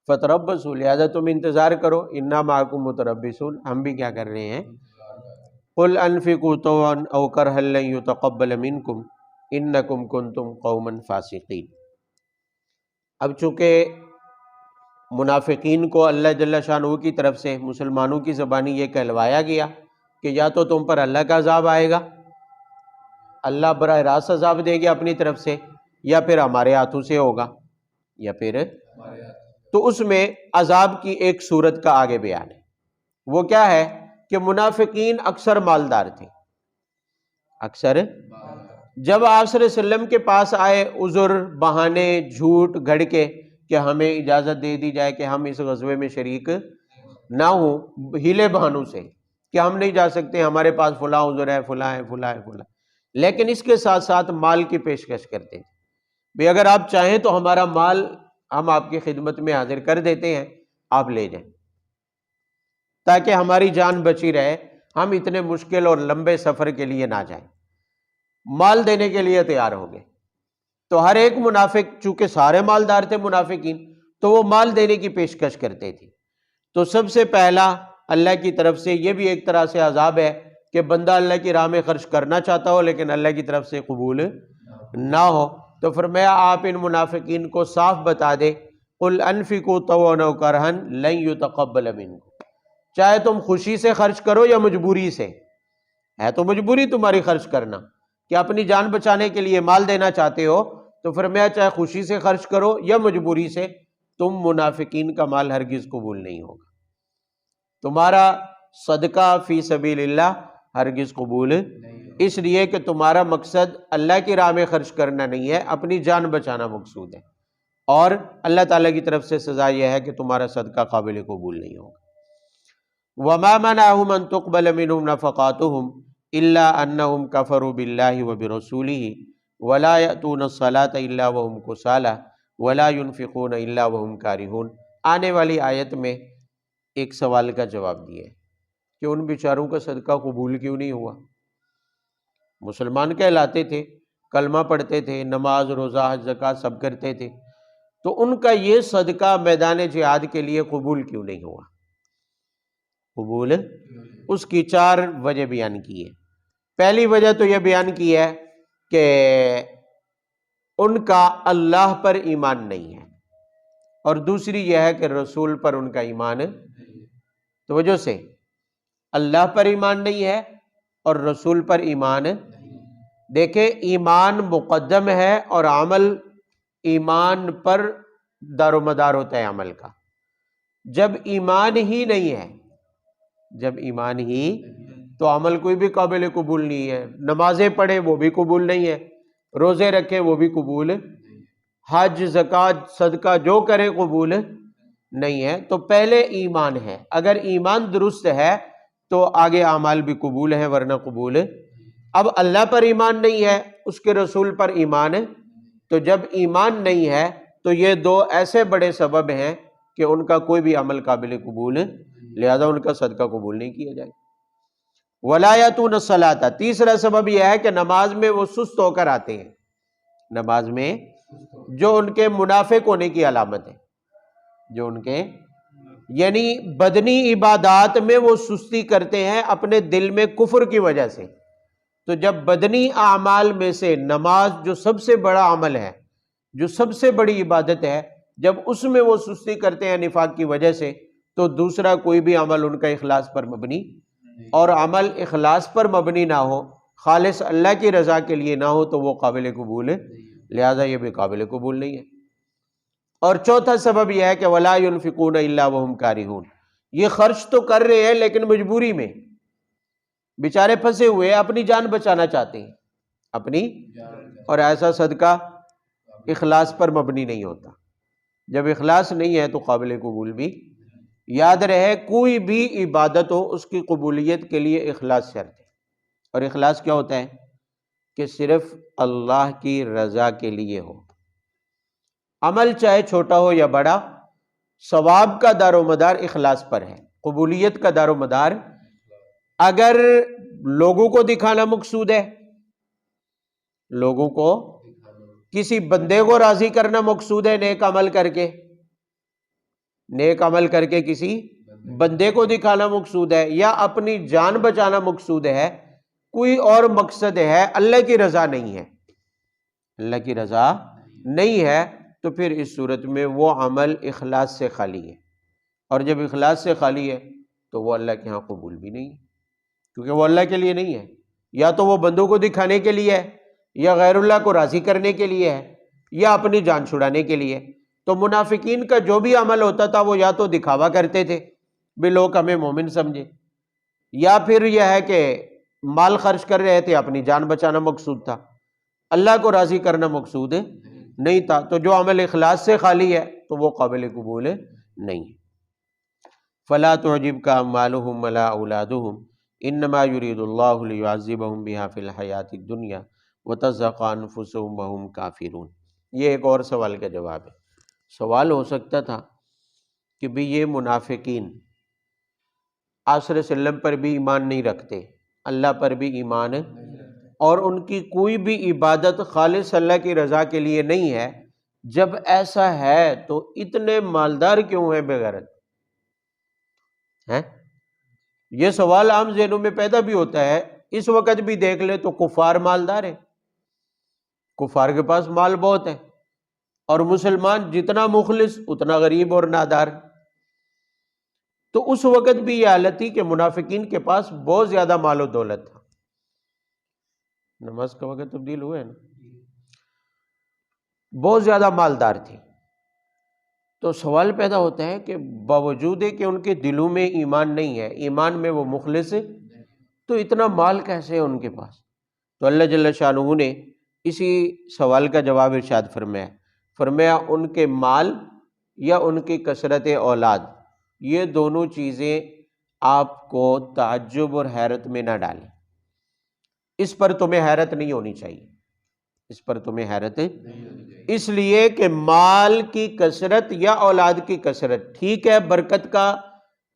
فتربصوا، لہذا تم انتظار کرو، انا معکم متربصون، ہم بھی کیا کر رہے ہیں؟ قل انفقوا طوعا او کرها لن يتقبل منکم انکم کنتم قوما فاسقین۔ اب چونکہ منافقین کو اللہ جل شانہ کی طرف سے مسلمانوں کی زبانی یہ کہلوایا گیا کہ یا تو تم پر اللہ کا عذاب آئے گا، اللہ براہ راست عذاب دے گا اپنی طرف سے، یا پھر ہمارے ہاتھوں سے ہوگا، یا پھر تو اس میں عذاب کی ایک صورت کا آگے بیان ہے۔ وہ کیا ہے کہ منافقین اکثر مالدار تھے، اکثر جب آپ صلی اللہ علیہ وسلم کے پاس آئے عذر، بہانے، جھوٹ گھڑ کے کہ ہمیں اجازت دے دی جائے کہ ہم اس غزوے میں شریک نہ ہوں، ہیلے بہانوں سے کہ ہم نہیں جا سکتے، ہمارے پاس فلاں عذر ہے، فلاں ہے، فلاں ہے، فلاں، لیکن اس کے ساتھ ساتھ مال کی پیشکش کرتے ہیں، بھئی اگر آپ چاہیں تو ہمارا مال ہم آپ کی خدمت میں حاضر کر دیتے ہیں، آپ لے جائیں تاکہ ہماری جان بچی رہے، ہم اتنے مشکل اور لمبے سفر کے لیے نہ جائیں، مال دینے کے لیے تیار ہو گئے۔ تو ہر ایک منافق، چونکہ سارے مالدار تھے منافقین، تو وہ مال دینے کی پیشکش کرتے تھے۔ تو سب سے پہلا اللہ کی طرف سے یہ بھی ایک طرح سے عذاب ہے کہ بندہ اللہ کی راہ میں خرچ کرنا چاہتا ہو لیکن اللہ کی طرف سے قبول نہ ہو، تو فرمایا آپ ان منافقین کو صاف بتا دے، قل انفقوا طوعا او کرہا لن يتقبل منکم، چاہے تم خوشی سے خرچ کرو یا مجبوری سے، ہے تو مجبوری تمہاری خرچ کرنا کہ اپنی جان بچانے کے لیے مال دینا چاہتے ہو، تو فرمایا چاہے خوشی سے خرچ کرو یا مجبوری سے، تم منافقین کا مال ہرگز قبول نہیں ہوگا، تمہارا صدقہ فی سبیل اللہ ہرگز قبول، اس لیے کہ تمہارا مقصد اللہ کی راہ میں خرچ کرنا نہیں ہے، اپنی جان بچانا مقصود ہے، اور اللہ تعالیٰ کی طرف سے سزا یہ ہے کہ تمہارا صدقہ قابل قبول نہیں ہوگا۔ وَمَا مَنَعَهُمْ أَن تُقْبَلَ مِنْهُمْ نَفَقَاتُهُمْ إِلَّا أَنَّهُمْ كَفَرُوا بِاللَّهِ وَبِرَسُولِهِ وَلَا يَأْتُونَ الصَّلَاةَ إِلَّا وَهُمْ كُسَالَىٰ وَلَا يُنْفِقُونَ إِلَّا وَهُمْ كَارِهُونَ۔ آنے والی آیت میں ایک سوال کا جواب دیا ہے کہ ان بیچاروں کا صدقہ قبول کیوں نہیں ہوا؟ مسلمان کہلاتے تھے، کلمہ پڑھتے تھے، نماز، روزہ، حج، زکوٰۃ سب کرتے تھے، تو ان کا یہ صدقہ میدان جہاد کے لیے قبول کیوں نہیں ہوا؟ قبول اس کی 4 وجہ بیان کی ہے۔ پہلی وجہ تو یہ بیان کی ہے کہ ان کا اللہ پر ایمان نہیں ہے، اور دوسری یہ ہے کہ رسول پر ان کا ایمان، توجہ سے، اللہ پر ایمان نہیں ہے اور رسول پر ایمان۔ دیکھیں ایمان مقدم ہے اور عمل ایمان پر دار و مدار ہوتا ہے عمل کا۔ جب ایمان ہی نہیں ہے، جب ایمان ہی، تو عمل کوئی بھی قابل قبول نہیں ہے، نمازیں پڑھے وہ بھی قبول نہیں ہے، روزے رکھے وہ بھی قبول، حج، زکوٰۃ، صدقہ جو کرے قبول نہیں ہے۔ تو پہلے ایمان ہے، اگر ایمان درست ہے تو آگے اعمال بھی قبول ہیں، ورنہ قبول۔ اب اللہ پر ایمان نہیں ہے، اس کے رسول پر ایمان ہے، تو جب ایمان نہیں ہے تو یہ 2 ایسے بڑے سبب ہیں کہ ان کا کوئی بھی عمل قابل قبول، لہذا ان کا صدقہ قبول نہیں کیا جائے۔ وَلَا يَأْتُونَ الصَّلَاةَ، تیسرا سبب یہ ہے کہ نماز میں وہ سست ہو کر آتے ہیں، نماز میں، جو ان کے منافق ہونے کی علامت ہے، جو ان کے یعنی بدنی عبادات میں وہ سستی کرتے ہیں اپنے دل میں کفر کی وجہ سے۔ تو جب بدنی اعمال میں سے نماز جو سب سے بڑا عمل ہے، جو سب سے بڑی عبادت ہے، جب اس میں وہ سستی کرتے ہیں نفاق کی وجہ سے تو دوسرا کوئی بھی عمل ان کا اخلاص پر مبنی، اور عمل اخلاص پر مبنی نہ ہو، خالص اللہ کی رضا کے لیے نہ ہو تو وہ قابل قبول ہے، لہذا یہ بھی قابل قبول نہیں ہے۔ اور چوتھا سبب یہ ہے کہ وَلَا يُنْفِقُونَ إِلَّا وَهُمْ كَارِهُونَ، یہ خرچ تو کر رہے ہیں لیکن مجبوری میں، بیچارے پھنسے ہوئے اپنی جان بچانا چاہتے ہیں اپنی، اور ایسا صدقہ اخلاص پر مبنی نہیں ہوتا۔ جب اخلاص نہیں ہے تو قابل قبول بھی۔ یاد رہے کوئی بھی عبادت ہو اس کی قبولیت کے لیے اخلاص شرط ہے، اور اخلاص کیا ہوتا ہے کہ صرف اللہ کی رضا کے لیے ہو، عمل چاہے چھوٹا ہو یا بڑا، ثواب کا دار و مدار اخلاص پر ہے، قبولیت کا دار و مدار۔ اگر لوگوں کو دکھانا مقصود ہے، لوگوں کو کسی بندے کو راضی کرنا مقصود ہے، نیک عمل کر کے، نیک عمل کر کے کسی بندے کو دکھانا مقصود ہے، یا اپنی جان بچانا مقصود ہے، کوئی اور مقصد ہے، اللہ کی رضا نہیں ہے، اللہ کی رضا نہیں ہے، تو پھر اس صورت میں وہ عمل اخلاص سے خالی ہے، اور جب اخلاص سے خالی ہے تو وہ اللہ کے ہاں قبول بھی نہیں ہے، کیونکہ وہ اللہ کے لیے نہیں ہے، یا تو وہ بندوں کو دکھانے کے لیے ہے، یا غیر اللہ کو راضی کرنے کے لیے ہے، یا اپنی جان چھڑانے کے لیے۔ تو منافقین کا جو بھی عمل ہوتا تھا وہ یا تو دکھاوا کرتے تھے بھی لوگ ہمیں مومن سمجھے، یا پھر یہ ہے کہ مال خرچ کر رہے تھے، اپنی جان بچانا مقصود تھا، اللہ کو راضی کرنا مقصود نہیں تھا۔ تو جو عمل اخلاص سے خالی ہے تو وہ قابل قبول نہیں ہے۔ فَلَا تُعْجِبْكَ أَمْوَالُهُمْ وَلَا أَوْلَادُهُمْ إِنَّمَا يُرِيدُ اللَّهُ لِيُعَذِّبَهُمْ بِهَا فِي الْحَيَاةِ الدُّنْيَا وَتَزْهَقَ أَنفُسُهُمْ وَهُمْ كَافِرُونَ۔ یہ ایک اور سوال کا جواب ہے۔ سوال ہو سکتا تھا کہ بھی یہ منافقین آخر وسلم پر بھی ایمان نہیں رکھتے، اللہ پر بھی ایمان ہے، اور ان کی کوئی بھی عبادت خالص اللہ کی رضا کے لیے نہیں ہے، جب ایسا ہے تو اتنے مالدار کیوں ہیں بغیرت؟ یہ سوال عام ذہنوں میں پیدا بھی ہوتا ہے، اس وقت بھی دیکھ لے تو کفار مالدار ہیں، کفار کے پاس مال بہت ہے، اور مسلمان جتنا مخلص اتنا غریب اور نادار۔ تو اس وقت بھی یہ حالت تھی کہ منافقین کے پاس بہت زیادہ مال و دولت تھا۔ نماز کا وقت تبدیل ہوا ہے نا، بہت زیادہ مالدار تھے۔ تو سوال پیدا ہوتا ہے کہ باوجود کہ ان کے دلوں میں ایمان نہیں ہے، ایمان میں وہ مخلص ہے، تو اتنا مال کیسے ہے ان کے پاس؟ تو اللہ جل شانہ نے اسی سوال کا جواب ارشاد فرمایا ان کے مال یا ان کی کثرت اولاد، یہ دونوں چیزیں آپ کو تعجب اور حیرت میں نہ ڈالیں، اس پر تمہیں حیرت نہیں ہونی چاہیے، اس پر تمہیں حیرت اس لیے کہ مال کی کثرت یا اولاد کی کثرت ٹھیک ہے برکت کا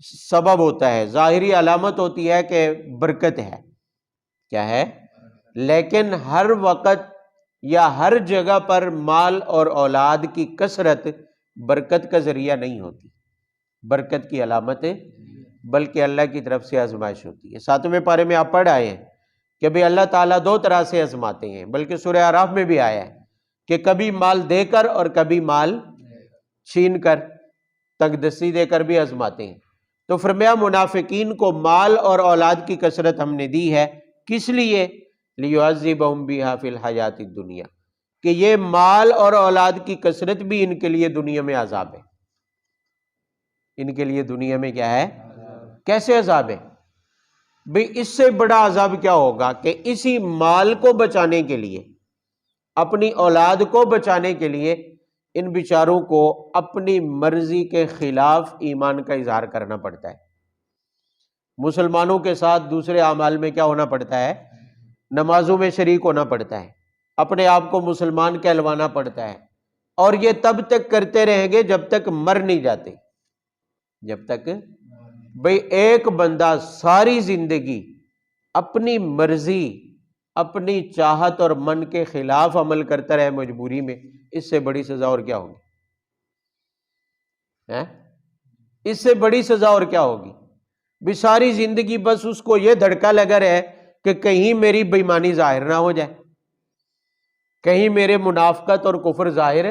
سبب ہوتا ہے، ظاہری علامت ہوتی ہے کہ برکت ہے، کیا ہے، لیکن ہر وقت یا ہر جگہ پر مال اور اولاد کی کثرت برکت کا ذریعہ نہیں ہوتی، برکت کی علامت ہے، بلکہ اللہ کی طرف سے آزمائش ہوتی ہے۔ 7ویں پارے میں آپ پڑھ آئے ہیں کہ بھی اللہ تعالیٰ 2 طرح سے آزماتے ہیں، بلکہ سورہ اعراف میں بھی آیا ہے کہ کبھی مال دے کر اور کبھی مال چھین کر، تنگ دستی دے کر بھی آزماتے ہیں۔ تو فرمایا منافقین کو مال اور اولاد کی کثرت ہم نے دی ہے، کس لیے؟ لِيُعَذِّبَهُمْ بِهَا فِي الْحَيَاةِ الدُّنْيَا، کہ یہ مال اور اولاد کی کثرت بھی ان کے لیے دنیا میں عذاب ہے، ان کے لیے دنیا میں کیا ہے، کیسے عذاب ہے؟ بھی اس سے بڑا عذاب کیا ہوگا کہ اسی مال کو بچانے کے لیے، اپنی اولاد کو بچانے کے لیے ان بیچاروں کو اپنی مرضی کے خلاف ایمان کا اظہار کرنا پڑتا ہے، مسلمانوں کے ساتھ دوسرے اعمال میں کیا ہونا پڑتا ہے، نمازوں میں شریک ہونا پڑتا ہے، اپنے آپ کو مسلمان کہلوانا پڑتا ہے، اور یہ تب تک کرتے رہیں گے جب تک مر نہیں جاتے، جب تک بھئی ایک بندہ ساری زندگی اپنی مرضی، اپنی چاہت اور من کے خلاف عمل کرتا رہے مجبوری میں، اس سے بڑی سزا اور کیا ہوگی؟ اس سے بڑی سزا اور کیا ہوگی؟ بھی ساری زندگی بس اس کو یہ دھڑکا لگا رہے کہ کہیں میری بے ایمانی ظاہر نہ ہو جائے، کہیں میرے منافقت اور کفر ظاہر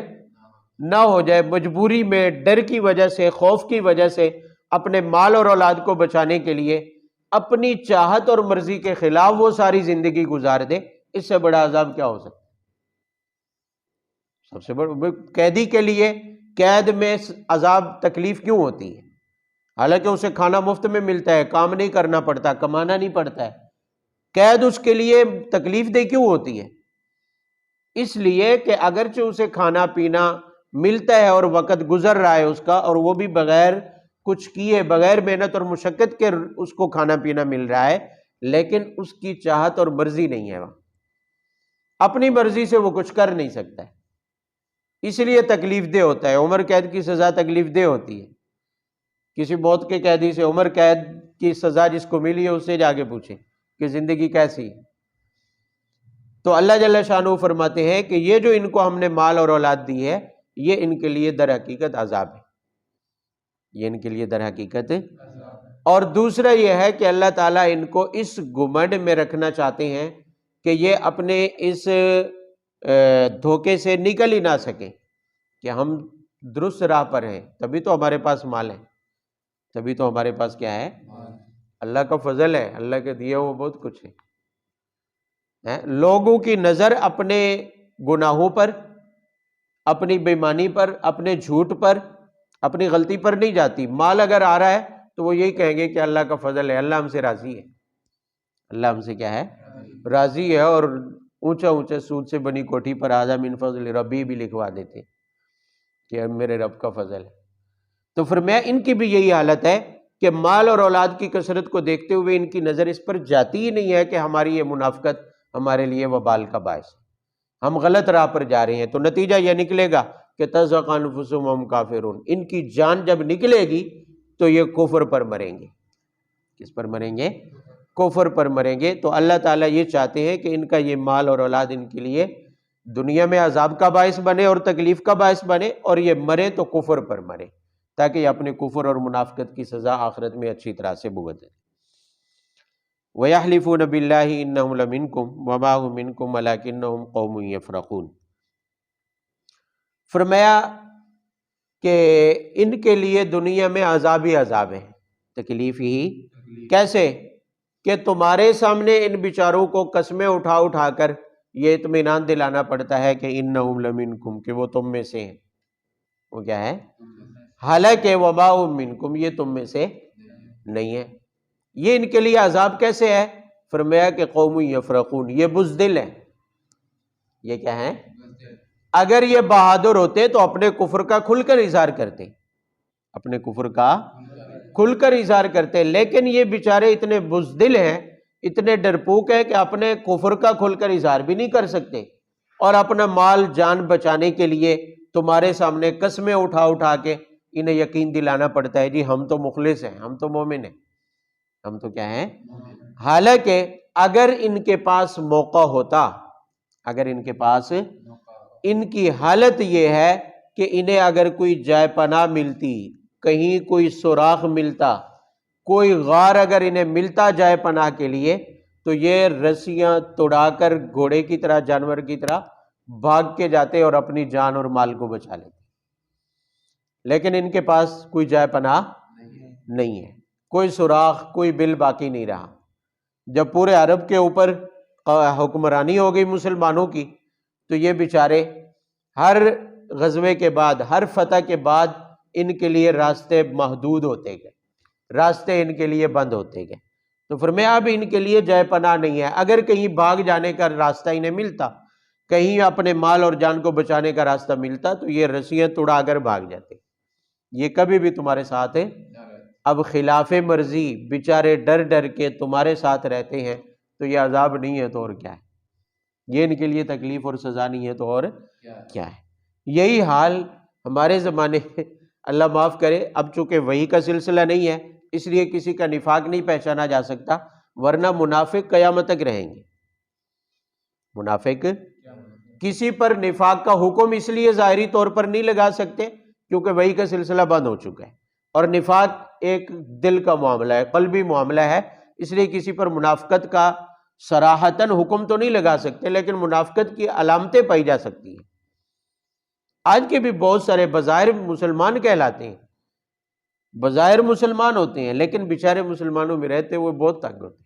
نہ ہو جائے، مجبوری میں، ڈر کی وجہ سے، خوف کی وجہ سے اپنے مال اور اولاد کو بچانے کے لیے اپنی چاہت اور مرضی کے خلاف وہ ساری زندگی گزار دے، اس سے بڑا عذاب کیا ہو سکتا ہے؟ سب سے بڑا قیدی کے لیے قید میں عذاب تکلیف کیوں ہوتی ہے؟ حالانکہ اسے کھانا مفت میں ملتا ہے، کام نہیں کرنا پڑتا، کمانا نہیں پڑتا ہے، قید اس کے لیے تکلیف دہ کیوں ہوتی ہے؟ اس لیے کہ اگرچہ اسے کھانا پینا ملتا ہے اور وقت گزر رہا ہے اس کا، اور وہ بھی بغیر کچھ کیے، بغیر محنت اور مشقت کے اس کو کھانا پینا مل رہا ہے، لیکن اس کی چاہت اور مرضی نہیں ہے، وہاں اپنی مرضی سے وہ کچھ کر نہیں سکتا ہے، اس لیے تکلیف دہ ہوتا ہے۔ عمر قید کی سزا تکلیف دہ ہوتی ہے۔ کسی موت کے قیدی سے عمر قید کی سزا جس کو ملی ہے اس سے جا کے پوچھیں کہ زندگی کیسی ہے۔ تو اللہ جل شانہ فرماتے ہیں کہ یہ جو ان کو ہم نے مال اور اولاد دی ہے، یہ ان کے لیے در حقیقت عذاب ہے، یہ ان کے لیے در حقیقت ہے۔ اور دوسرا یہ ہے کہ اللہ تعالیٰ ان کو اس گمنڈ میں رکھنا چاہتے ہیں کہ یہ اپنے اس دھوکے سے نکل ہی نہ سکیں کہ ہم درست راہ پر ہیں، تبھی تو ہمارے پاس مال ہے، تبھی تو ہمارے پاس کیا ہے؟ اللہ کا فضل ہے، اللہ کے دیے وہ بہت کچھ ہے۔ لوگوں کی نظر اپنے گناہوں پر، اپنی بے ایمانی پر، اپنے جھوٹ پر، اپنی غلطی پر نہیں جاتی۔ مال اگر آ رہا ہے تو وہ یہی کہیں گے کہ اللہ کا فضل ہے، اللہ ہم سے راضی ہے، اللہ ہم سے کیا ہے؟ راضی ہے، اور اونچا اونچا سود سے بنی کوٹھی پر ھذا من فضل ربی بھی لکھوا دیتے کہ میرے رب کا فضل ہے۔ تو فرمایا ان کی بھی یہی حالت ہے کہ مال اور اولاد کی کثرت کو دیکھتے ہوئے ان کی نظر اس پر جاتی ہی نہیں ہے کہ ہماری یہ منافقت ہمارے لیے وبال کا باعث ہے، ہم غلط راہ پر جا رہے ہیں۔ تو نتیجہ یہ نکلے گا کہ تزهق انفسهم وهم کافرون، ان کی جان جب نکلے گی تو یہ کفر پر مریں گے۔ کس پر مریں گے؟ کفر پر مریں گے۔ تو اللہ تعالیٰ یہ چاہتے ہیں کہ ان کا یہ مال اور اولاد ان کے لیے دنیا میں عذاب کا باعث بنے اور تکلیف کا باعث بنے، اور یہ مرے تو کفر پر مرے، تاکہ یہ اپنے کفر اور منافقت کی سزا آخرت میں اچھی طرح سے بھگتیں۔ وَيَحْلِفُونَ بِاللَّهِ إِنَّهُمْ لَمِنْكُمْ وَمَا هُمْ مِنْكُمْ وَلَكِنَّهُمْ قَوْمٌ يَفْرَقُونَ۔ فرمایا کہ ان کے لیے دنیا میں عذاب ہی عذاب ہے، تکلیف ہی۔ کیسے؟ کہ تمہارے سامنے ان بیچاروں کو قسمیں اٹھا اٹھا کر یہ اطمینان دلانا پڑتا ہے کہ انہم لمنکم، کہ وہ تم میں سے ہیں۔ وہ کیا ہے؟ حالانکہ وما ہم منکم، یہ تم میں سے نہیں ہے۔ یہ ان کے لیے عذاب کیسے ہے؟ فرمایا کہ قوم یفرقون، یہ بزدل ہے۔ یہ کیا ہے؟ اگر یہ بہادر ہوتے تو اپنے کفر کا کھل کر اظہار کرتے، اپنے کفر کا کھل کر اظہار کرتے، لیکن یہ بیچارے اتنے بزدل ہیں، اتنے ڈرپوک ہیں کہ اپنے کفر کا کھل کر اظہار بھی نہیں کر سکتے، اور اپنا مال جان بچانے کے لیے تمہارے سامنے قسمیں اٹھا اٹھا کے انہیں یقین دلانا پڑتا ہے، جی ہم تو مخلص ہیں، ہم تو مومن ہیں، ہم تو کیا ہیں؟ حالانکہ اگر ان کے پاس موقع ہوتا، اگر ان کے پاس، ان کی حالت یہ ہے کہ انہیں اگر کوئی جائے پناہ ملتی، کہیں کوئی سوراخ ملتا، کوئی غار اگر انہیں ملتا جائے پناہ کے لیے، تو یہ رسیاں توڑا کر گھوڑے کی طرح، جانور کی طرح بھاگ کے جاتے اور اپنی جان اور مال کو بچا لیتے۔ لیکن ان کے پاس کوئی جائے پناہ نہیں ہے، کوئی سوراخ، کوئی بل باقی نہیں رہا۔ جب پورے عرب کے اوپر حکمرانی ہو گئی مسلمانوں کی، تو یہ بیچارے ہر غزوے کے بعد، ہر فتح کے بعد ان کے لیے راستے محدود ہوتے گئے، راستے ان کے لیے بند ہوتے گئے۔ تو فرمایا اب ان کے لیے جائے پناہ نہیں ہے۔ اگر کہیں بھاگ جانے کا راستہ انہیں ملتا، کہیں اپنے مال اور جان کو بچانے کا راستہ ملتا، تو یہ رسیاں توڑا کر بھاگ جاتے۔ یہ کبھی بھی تمہارے ساتھ ہے۔ اب خلاف مرضی بیچارے ڈر ڈر کے تمہارے ساتھ رہتے ہیں، تو یہ عذاب نہیں ہے تو اور کیا ہے؟ یہ ان کے لیے تکلیف اور سزا نہیں ہے تو اور کیا ہے؟ یہی حال ہمارے زمانے، اللہ معاف کرے، اب چونکہ وحی کا سلسلہ نہیں ہے اس لیے کسی کا نفاق نہیں پہچانا جا سکتا، ورنہ منافق قیامت تک رہیں گے۔ منافق کسی پر نفاق کا حکم اس لیے ظاہری طور پر نہیں لگا سکتے کیونکہ وحی کا سلسلہ بند ہو چکا ہے، اور نفاق ایک دل کا معاملہ ہے، قلبی معاملہ ہے، اس لیے کسی پر منافقت کا صراحتاً حکم تو نہیں لگا سکتے، لیکن منافقت کی علامتیں پائی جا سکتی ہیں۔ آج کے بھی بہت سارے بظاہر مسلمان کہلاتے ہیں، بظاہر مسلمان ہوتے ہیں، لیکن بیچارے مسلمانوں میں رہتے ہوئے بہت تنگ ہوتے ہیں۔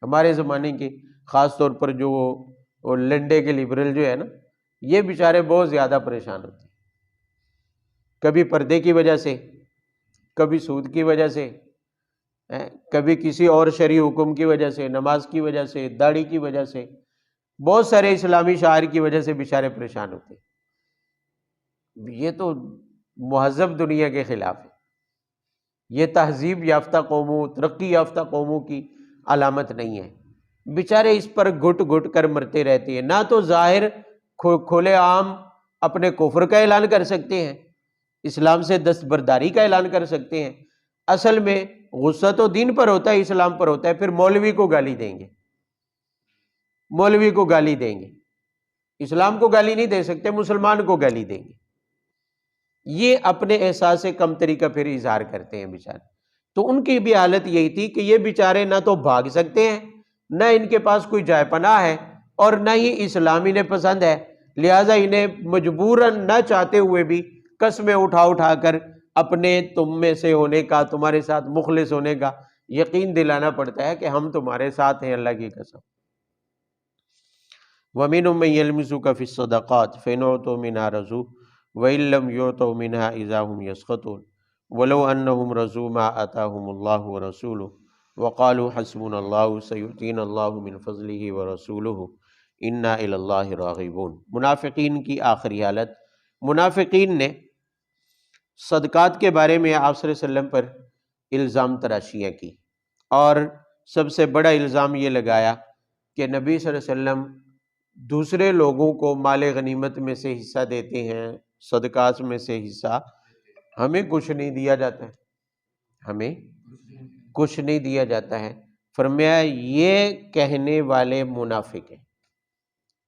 ہمارے زمانے کے خاص طور پر جو وہ لنڈے کے لبرل جو ہے نا، یہ بیچارے بہت زیادہ پریشان ہوتے ہیں، کبھی پردے کی وجہ سے، کبھی سود کی وجہ سے، کبھی کسی اور شرعی حکم کی وجہ سے، نماز کی وجہ سے، داڑھی کی وجہ سے، بہت سارے اسلامی شعائر کی وجہ سے بیچارے پریشان ہوتے ہیں۔ یہ تو مہذب دنیا کے خلاف ہے، یہ تہذیب یافتہ قوموں، ترقی یافتہ قوموں کی علامت نہیں ہے۔ بیچارے اس پر گھٹ گھٹ کر مرتے رہتے ہیں، نہ تو ظاہر کھلے عام اپنے کفر کا اعلان کر سکتے ہیں، اسلام سے دستبرداری کا اعلان کر سکتے ہیں، اصل میں غصہ تو دین پر ہوتا ہے، اسلام پر ہوتا ہے، پھر مولوی کو گالی دیں گے، مولوی کو گالی دیں گے، اسلام کو گالی نہیں دے سکتے، مسلمان کو گالی دیں گے۔ یہ اپنے احساس کمتری کا پھر اظہار کرتے ہیں بیچارے۔ تو ان کی بھی حالت یہی تھی کہ یہ بیچارے نہ تو بھاگ سکتے ہیں، نہ ان کے پاس کوئی جائے پناہ ہے، اور نہ ہی اسلام انہیں پسند ہے، لہٰذا انہیں مجبوراً نہ چاہتے ہوئے بھی قسمیں اٹھا اٹھا کر اپنے تم میں سے ہونے کا، تمہارے ساتھ مخلص ہونے کا یقین دلانا پڑتا ہے کہ ہم تمہارے ساتھ ہیں، اللہ کی قسم۔ وَمِنْهُمْ مَن يَلْمِزُكَ فِي الصَّدَقَاتِ فَإِنْ أُعْطُوا مِنْهَا رَضُوا وَإِن لَّمْ يُعْطَوْا مِنْهَا إِذَا هُمْ يَسْخَطُونَ وَلَوْ أَنَّهُمْ رَضُوا مَا آتَاهُمُ اللَّهُ وَرَسُولُهُ وَقَالُوا حَسْبُنَا اللَّهُ سَيُؤْتِينَا اللَّهُ مِنْ فَضْلِهِ وَرَسُولُهُ إِنَّا إِلَى اللَّهِ رَاغِبُونَ۔ منافقین کی آخری حالت۔ منافقین نے صدقات کے بارے میں آپ صلی اللہ علیہ وسلم پر الزام تراشیاں کی، اور سب سے بڑا الزام یہ لگایا کہ نبی صلی اللہ علیہ وسلم دوسرے لوگوں کو مال غنیمت میں سے حصہ دیتے ہیں، صدقات میں سے حصہ، ہمیں کچھ نہیں دیا جاتا ہے، ہمیں کچھ نہیں دیا جاتا ہے۔ فرمایا یہ کہنے والے منافق ہیں۔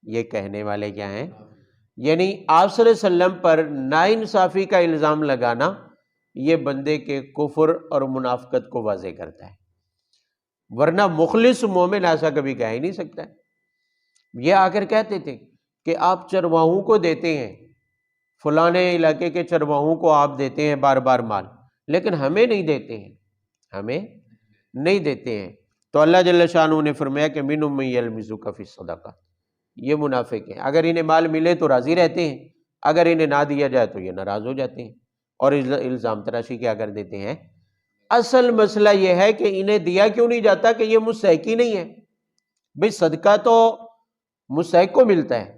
یہ کہنے والے کیا ہیں؟ یعنی آپ صلی اللہ علیہ وسلم پر ناانصافی کا الزام لگانا یہ بندے کے کفر اور منافقت کو واضح کرتا ہے، ورنہ مخلص مومن ایسا کبھی کہہ ہی نہیں سکتا ہے۔ یہ آ کر کہتے تھے کہ آپ چرواہوں کو دیتے ہیں، فلانے علاقے کے چرواہوں کو آپ دیتے ہیں بار بار مال، لیکن ہمیں نہیں دیتے ہیں، ہمیں نہیں دیتے ہیں۔ تو اللہ جل شانہ نے فرمایا کہ مِنْهُمْ مَن يَلْمِزُكَ فِي الصَّدَقَاتِ، یہ منافق ہیں، اگر انہیں مال ملے تو راضی رہتے ہیں، اگر انہیں نہ دیا جائے تو یہ ناراض ہو جاتے ہیں اور الزام تراشی کیا کر دیتے ہیں۔ اصل مسئلہ یہ ہے کہ انہیں دیا کیوں نہیں جاتا کہ یہ مستحق ہی نہیں ہے۔ بھئی صدقہ تو مستحق کو ملتا ہے،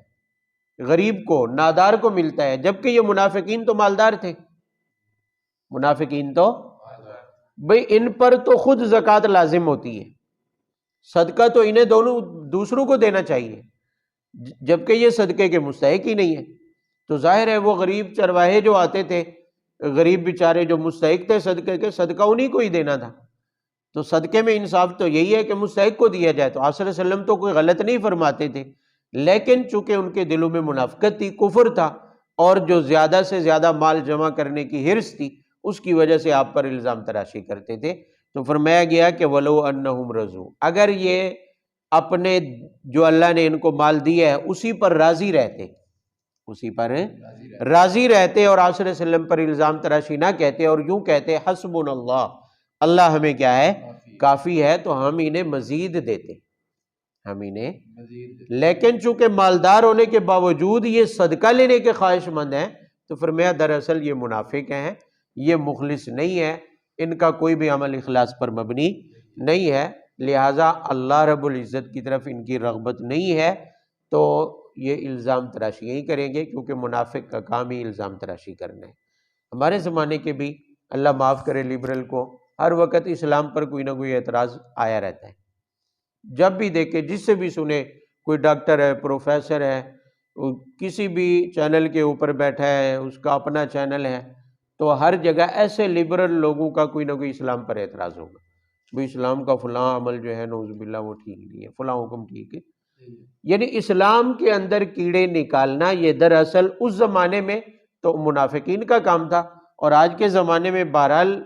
غریب کو، نادار کو ملتا ہے، جبکہ یہ منافقین تو مالدار تھے۔ منافقین تو بھئی ان پر تو خود زکوٰۃ لازم ہوتی ہے، صدقہ تو انہیں دونوں دوسروں کو دینا چاہیے، جبکہ یہ صدقے کے مستحق ہی نہیں ہے۔ تو ظاہر ہے وہ غریب چرواہے جو آتے تھے، غریب بیچارے جو مستحق تھے صدقے کے، صدقہ انہی کو ہی دینا تھا۔ تو صدقے میں انصاف تو یہی ہے کہ مستحق کو دیا جائے۔ تو آپ صلی اللہ علیہ وسلم تو کوئی غلط نہیں فرماتے تھے، لیکن چونکہ ان کے دلوں میں منافقت تھی، کفر تھا، اور جو زیادہ سے زیادہ مال جمع کرنے کی حرص تھی، اس کی وجہ سے آپ پر الزام تراشی کرتے تھے۔ تو فرمایا گیا کہ وَلَوْ أَنَّهُمْ رَضُوا، اگر یہ اپنے جو اللہ نے ان کو مال دیا ہے اسی پر راضی رہتے، اسی پر راضی رہتے، اور آپ صلی اللہ علیہ وسلم پر الزام تراشی نہ کہتے، اور یوں کہتے حسبنا اللہ، اللہ ہمیں کیا ہے؟ کافی ہے، تو ہم انہیں مزید دیتے، ہم انہیں، لیکن چونکہ مالدار ہونے کے باوجود یہ صدقہ لینے کے خواہش مند ہیں، تو فرمایا دراصل یہ منافق ہیں، یہ مخلص نہیں ہے، ان کا کوئی بھی عمل اخلاص پر مبنی نہیں ہے، لہٰذا اللہ رب العزت کی طرف ان کی رغبت نہیں ہے، تو یہ الزام تراشی ہی کریں گے، کیونکہ منافق کا کام ہی الزام تراشی کرنا ہے۔ ہمارے زمانے کے بھی اللہ معاف کرے لبرل کو ہر وقت اسلام پر کوئی نہ کوئی اعتراض آیا رہتا ہے، جب بھی دیکھے، جس سے بھی سنے، کوئی ڈاکٹر ہے، پروفیسر ہے، کسی بھی چینل کے اوپر بیٹھا ہے، اس کا اپنا چینل ہے، تو ہر جگہ ایسے لبرل لوگوں کا کوئی نہ کوئی اسلام پر اعتراض ہوگا، بھئی اسلام کا فلاں عمل جو ہے نعوذ باللہ وہ ٹھیک نہیں ہے، فلاں حکم ٹھیک ہے۔ یعنی اسلام کے اندر کیڑے نکالنا یہ دراصل اس زمانے میں تو منافقین کا کام تھا، اور آج کے زمانے میں بہرحال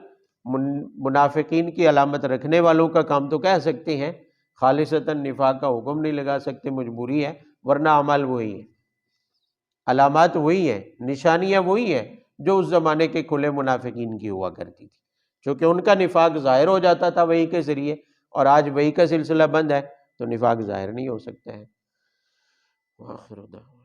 منافقین کی علامت رکھنے والوں کا کام تو کہہ سکتے ہیں، خالصتاً نفاق کا حکم نہیں لگا سکتے، مجبوری ہے، ورنہ اعمال وہی ہے۔ علامات وہی ہیں، نشانیاں وہی ہیں جو اس زمانے کے کھلے منافقین کی ہوا کرتی تھی، چونکہ ان کا نفاق ظاہر ہو جاتا تھا وحی کے ذریعے، اور آج وحی کا سلسلہ بند ہے تو نفاق ظاہر نہیں ہو سکتا ہے۔ وآخر دعوانا